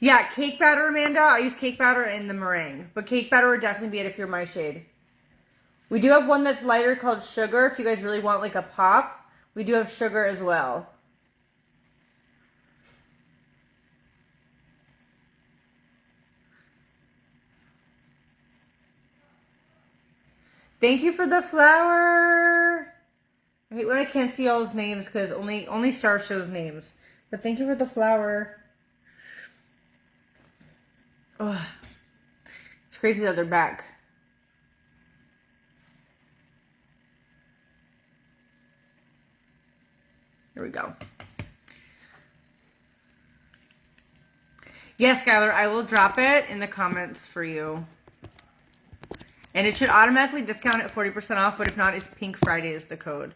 Yeah, cake batter, Amanda. I use cake batter and the meringue. But cake batter would definitely be it if you're my shade. We do have one that's lighter called sugar. If you guys really want like a pop, we do have sugar as well. Thank you for the flower. I hate when I can't see all those names because only Star shows names. But thank you for the flower. Oh, it's crazy that they're back. Here we go. Yes, Skylar, I will drop it in the comments for you. And it should automatically discount at 40% off, but if not, it's Pink Friday is the code.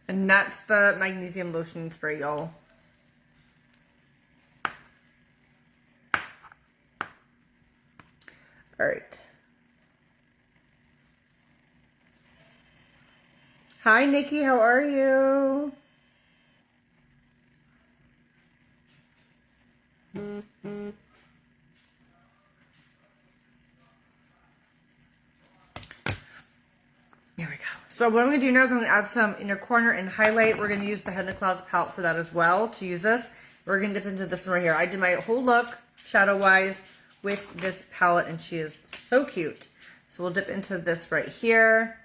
And that's the magnesium lotion spray, y'all. All right. Hi, Nikki. How are you? Here we go. So what I'm going to do now is I'm going to add some inner corner and highlight. We're going to use the Head in the Clouds palette for that as well to use this. We're going to dip into this one right here. I did my whole look shadow-wise with this palette, and she is so cute. So we'll dip into this right here.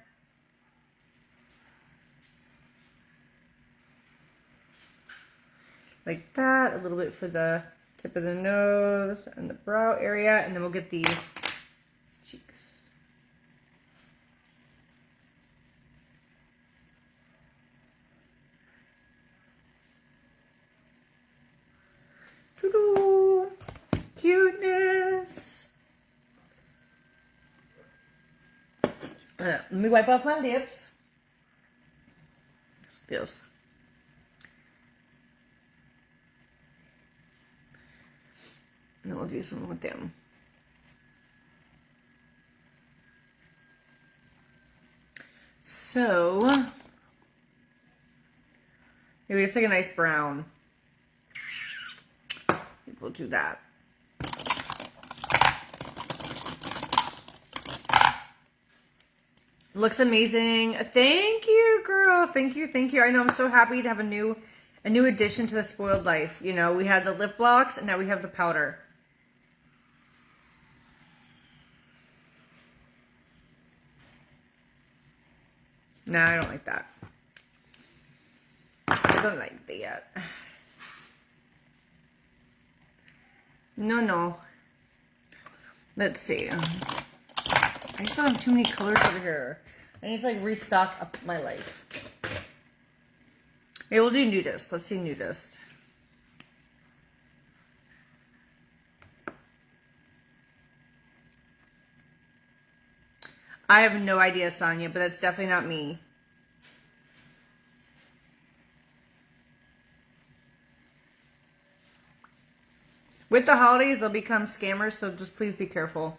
Like that, a little bit for the tip of the nose and the brow area, and then we'll get the cheeks. Doo-doo. Cuteness. Let me wipe off my lips. Feels. And then we'll do something with them. So, maybe it's like a nice brown. We'll do that. Looks amazing. Thank you, girl. Thank you, thank you. I know, I'm so happy to have a new addition to the spoiled life. You know, we had the lip blocks and now we have the powder. Nah, I don't like that. I don't like that yet. No. Let's see. I just don't have too many colors over here. I need to like restock up my life. Maybe we'll do nudist. Let's see nudist. I have no idea, Sonia, but that's definitely not me. With the holidays, they'll become scammers, so just please be careful.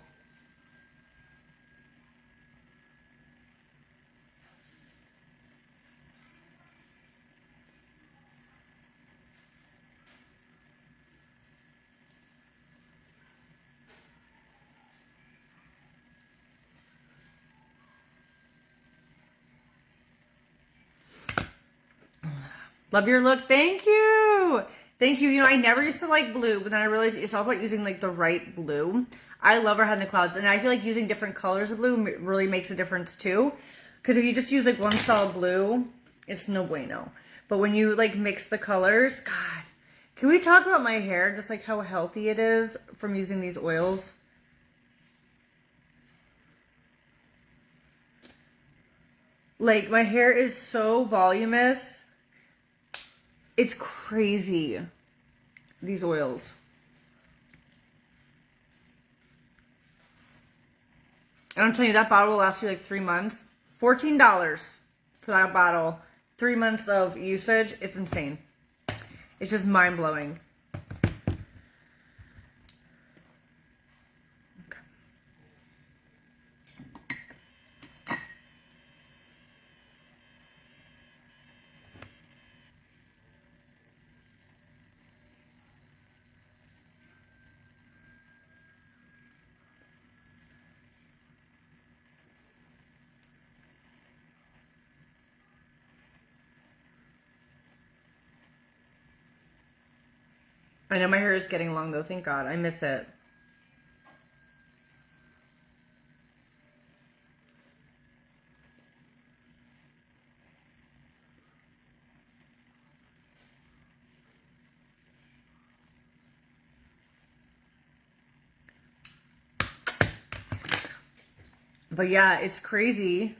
Love your look. Thank you. Thank you. You know, I never used to like blue, but then I realized it's all about using like the right blue. I love our Head in the Clouds, and I feel like using different colors of blue really makes a difference too. Because if you just use like one solid blue, it's no bueno. But when you like mix the colors, God, can we talk about my hair? Just like how healthy it is from using these oils. Like my hair is so voluminous. It's crazy, these oils. And I'm telling you, that bottle will last you like 3 months. $14 for that bottle. 3 months of usage. It's insane. It's just mind-blowing. I know my hair is getting long though, thank God. I miss it. But yeah, it's crazy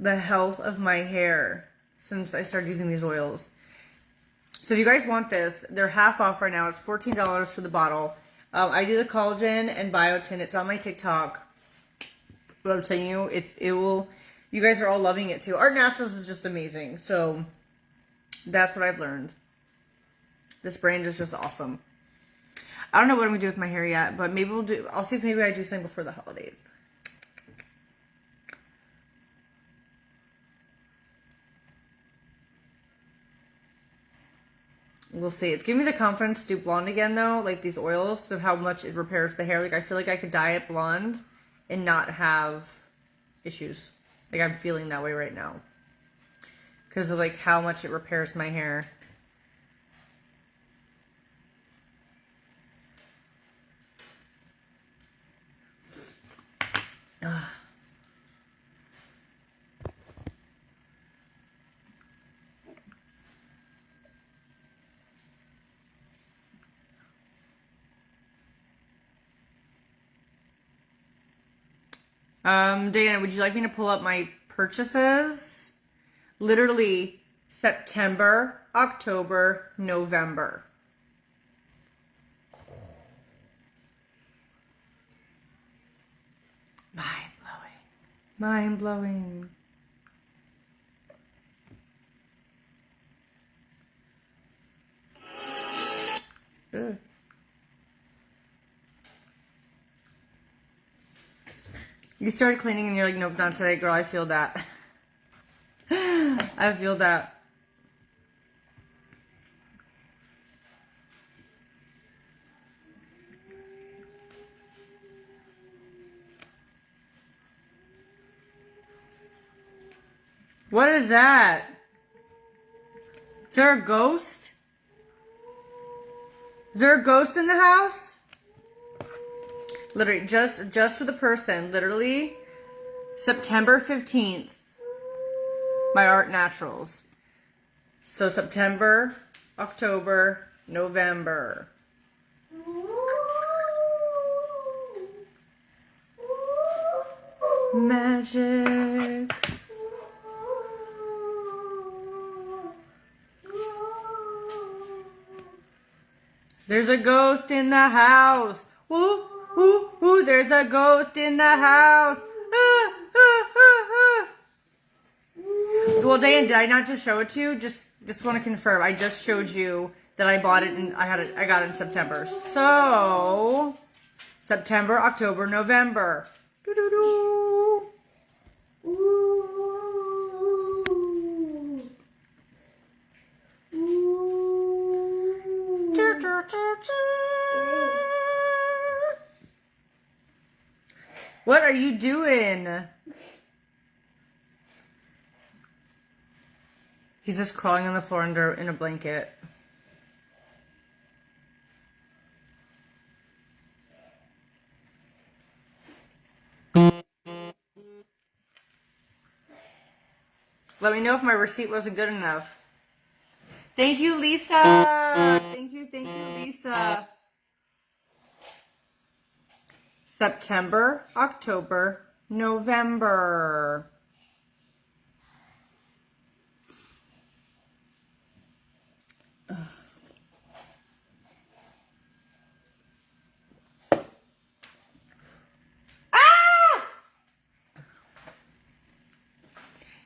the health of my hair since I started using these oils. So if you guys want this, they're half off right now. It's $14 for the bottle. I do the collagen and biotin. It's on my TikTok. But I'm telling you, it will. You guys are all loving it too. Art Naturals is just amazing. So that's what I've learned. This brand is just awesome. I don't know what I'm gonna do with my hair yet, but maybe we'll do. I'll see if maybe I do something before the holidays. We'll see. It's giving me the confidence to do blonde again, though, like these oils, because of how much it repairs the hair. Like, I feel like I could dye it blonde and not have issues. Like, I'm feeling that way right now. Because of, like, how much it repairs my hair. Ugh. Diana, would you like me to pull up my purchases? Literally September, October, November. Mind blowing. Mind blowing. Ugh. You started cleaning and you're like, nope, not today, girl. I feel that. I feel that. What is that? Is there a ghost? Is there a ghost in the house? Literally, just for the person. Literally, September 15th. My Art Naturals. So September, October, November. Magic. There's a ghost in the house. Woo, woo, woo, there's a ghost in the house. Ah, ah, ah, ah. Well, Diane, did I not just show it to you? Just want to confirm. I just showed you that I bought it and I got it in September. So September, October, November. Doo doo doo. What are you doing? He's just crawling on the floor under in a blanket. Let me know if my receipt wasn't good enough. Thank you, Lisa. Thank you, Lisa. September, October, November.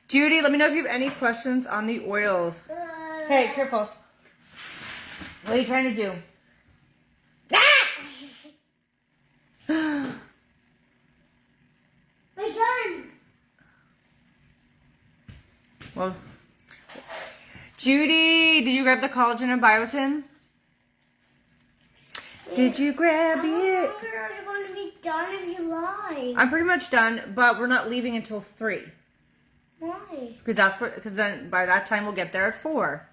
Judy, let me know if you have any questions on the oils. Hey, careful. What are you trying to do? My gun. Well, Judy, did you grab the collagen and biotin? Did you grab it? You're going to be done if you lie. I'm pretty much done, but we're not leaving until 3. Why? Because then by that time we'll get there at 4.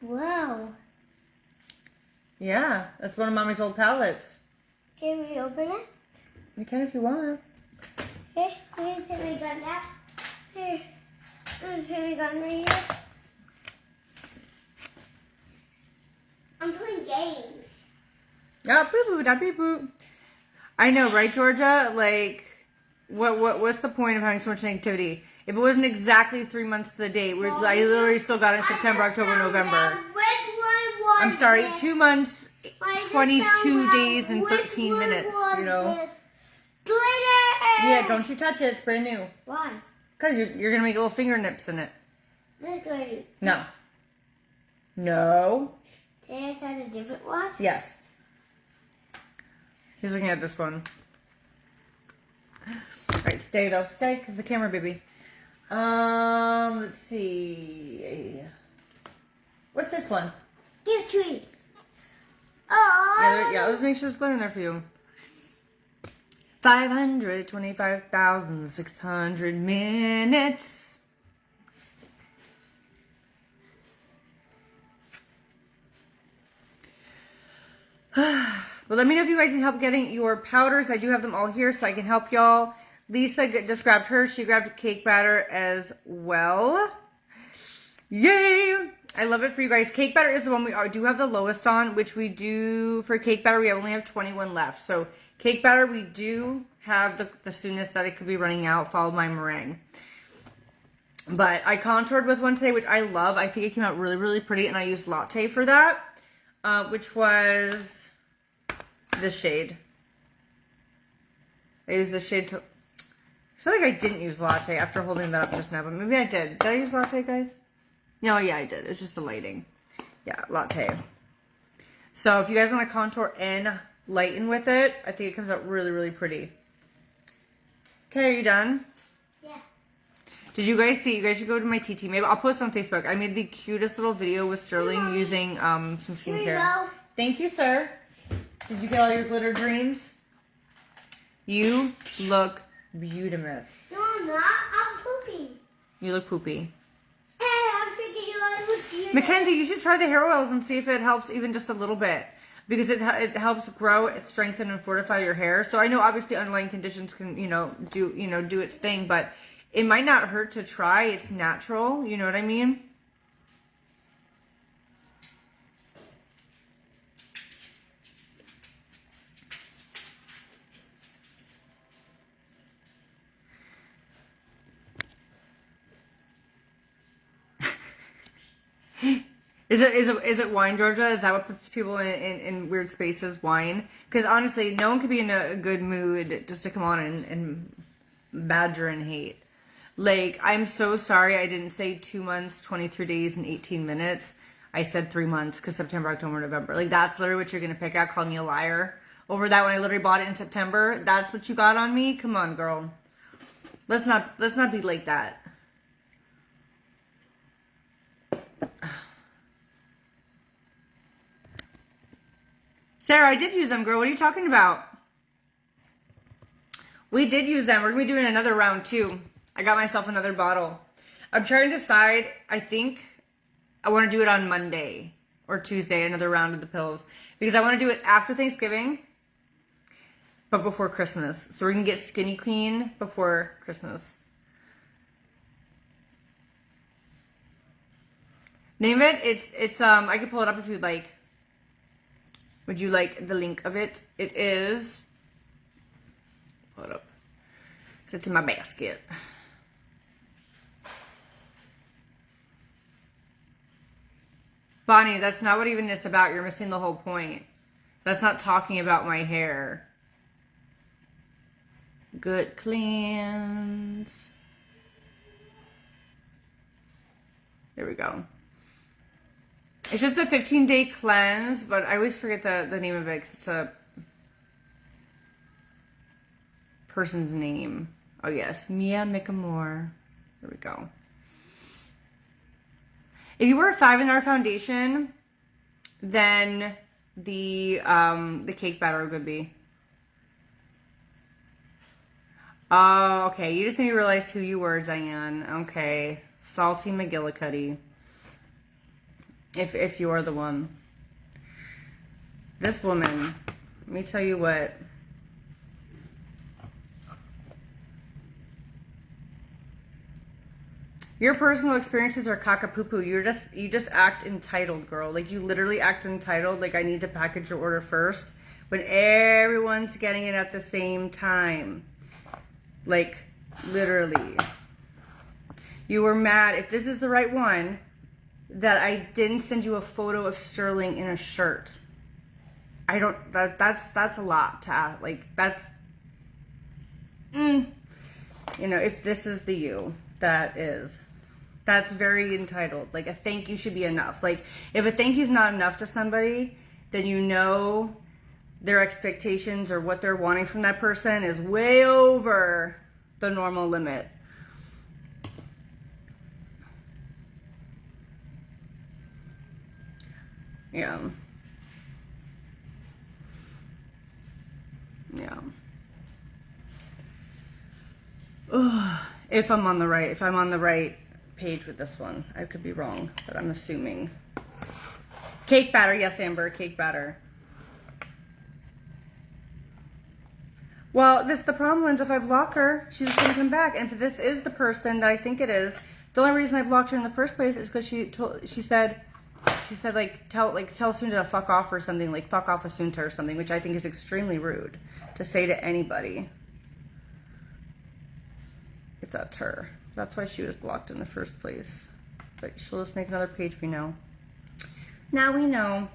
Wow. Yeah, that's one of Mommy's old palettes. Can we open it? You can if you want. Here, let me put my gun down. Here, let me put my gun right here. I'm playing games. Oh, boo boo, da boo boo. I know, right, Georgia? Like, what's the point of having so much negativity? If it wasn't exactly 3 months to the date, I literally still got it in September, October, November. Which one was I'm sorry, this? 2 months, I just 22 found days, out and which 13 one minutes, was you know? this. Glitter! Yeah, don't you touch it. It's brand new. Why? Because you're going to make little finger nips in it. This glitter. No. No. Did I find a different one? Yes. He's looking at this one. Alright, stay though. Stay, because the camera, baby. Let's see. What's this one? Give it to me. Oh. Yeah, let's make sure there's glitter in there for you. 525,600 minutes. But let me know if you guys need help getting your powders. I do have them all here, so I can help y'all. Lisa just grabbed hers. She grabbed cake batter as well. Yay! I love it for you guys. Cake batter is the one we do have the lowest on, which we do for cake batter. We only have 21 left. So cake batter, we do have the soonest that it could be running out, followed by meringue. But I contoured with one today, which I love. I think it came out really, really pretty, and I used Latte for that, which was this shade. I used this shade to... I feel like I didn't use Latte after holding that up just now, but maybe I did. Did I use Latte, guys? No, yeah, I did. It's just the lighting. Yeah, Latte. So if you guys want to contour and lighten with it, I think it comes out really, really pretty. Okay, are you done? Yeah. Did you guys see? You guys should go to my TT. Maybe I'll post on Facebook. I made the cutest little video with Sterling using some Here you skincare. go. Thank you, sir. Did you get all your glitter dreams? You look beautimous. No, I'm not. I'm pooping. You look poopy. Hey, I was thinking you always look beautiful. Mackenzie, you should try the hair oils and see if it helps even just a little bit. Because it helps grow, strengthen, and fortify your hair. So I know obviously underlying conditions can, do its thing, but it might not hurt to try. It's natural. You know what I mean? Is it wine, Georgia? Is that what puts people in weird spaces? Wine? Because honestly, no one could be in a good mood just to come on and badger and hate. Like, I'm so sorry I didn't say 2 months, 23 days, and 18 minutes. I said 3 months because September, October, November. Like, that's literally what you're going to pick out, call me a liar over that when I literally bought it in September. That's what you got on me? Come on, girl. Let's not be like that. Sarah, I did use them, girl. What are you talking about? We did use them. We're going to be doing another round, too. I got myself another bottle. I'm trying to decide. I think I want to do it on Monday or Tuesday, another round of the pills. Because I want to do it after Thanksgiving, but before Christmas. So we're going to get Skinny Queen before Christmas. Name it? It's I can pull it up if you'd like. Would you like the link of it? It is... Pull it up. It's in my basket. Bonnie, that's not what even it's about. You're missing the whole point. That's not talking about my hair. Good cleanse. There we go. It's just a 15-day cleanse, but I always forget the name of it 'cause it's a person's name. Oh, yes. Mia Micamore. There we go. If you wear a 5-hour foundation, then the cake batter would be. Oh, okay. You just made me realize who you were, Diane. Okay. Salty McGillicuddy. If you are the one. This woman, let me tell you what. Your personal experiences are cockapoo-poo. You just act entitled, girl. Like, you literally act entitled. Like, I need to package your order first. When everyone's getting it at the same time. Like, literally. You were mad. If this is the right one, that I didn't send you a photo of Sterling in a shirt. I don't, that's a lot to ask. Like, that's, you know, if this is the you, that's very entitled. Like, a thank you should be enough. Like, if a thank you is not enough to somebody, then you know their expectations or what they're wanting from that person is way over the normal limit. Yeah. Yeah. If I'm on the right page with this one. I could be wrong, but I'm assuming. Cake batter, yes, Amber, cake batter. Well, the problem is if I block her, she's just gonna come back. And if this is the person that I think it is, the only reason I blocked her in the first place is because she said like tell Sunta to fuck off or something, like fuck off Sunta or something, which I think is extremely rude to say to anybody. If that's her. That's why she was blocked in the first place. But she'll just make another page, we know. Now we know.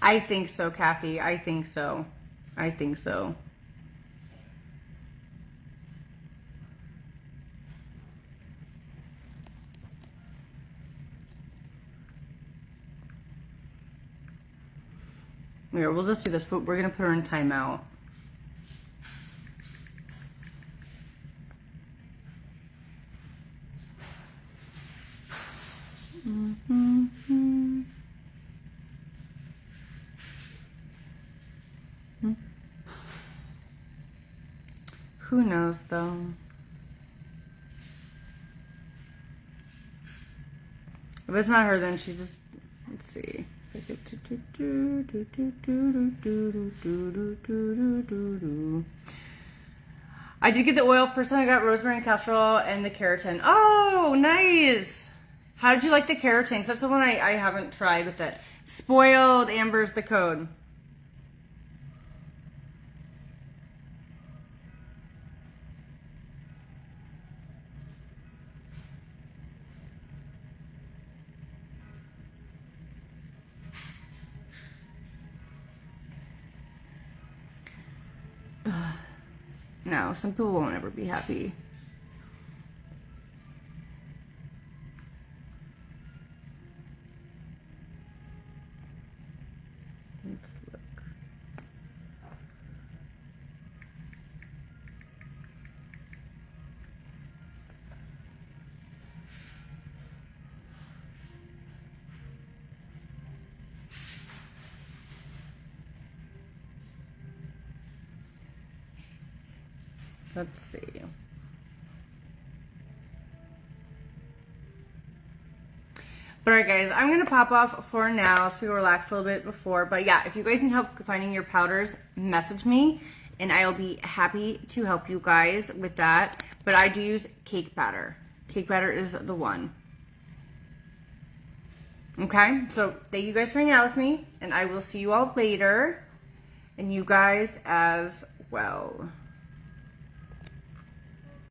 I think so, Kathy. I think so. I think so. Here, we'll just do this, but we're going to put her in timeout. Who knows, though? If it's not her, then she just, let's see. I did get the oil. First time I got rosemary and casserole and the keratin. Oh, nice. How did you like the keratin? 'Cause that's the one I haven't tried with it. Spoiled, Amber's the code. No, some people won't ever be happy. Let's look. Let's see. But alright guys, I'm going to pop off for now so we relax a little bit before. But yeah, if you guys need help finding your powders, message me and I'll be happy to help you guys with that. But I do use cake batter. Cake batter is the one. Okay, so thank you guys for hanging out with me and I will see you all later. And you guys as well.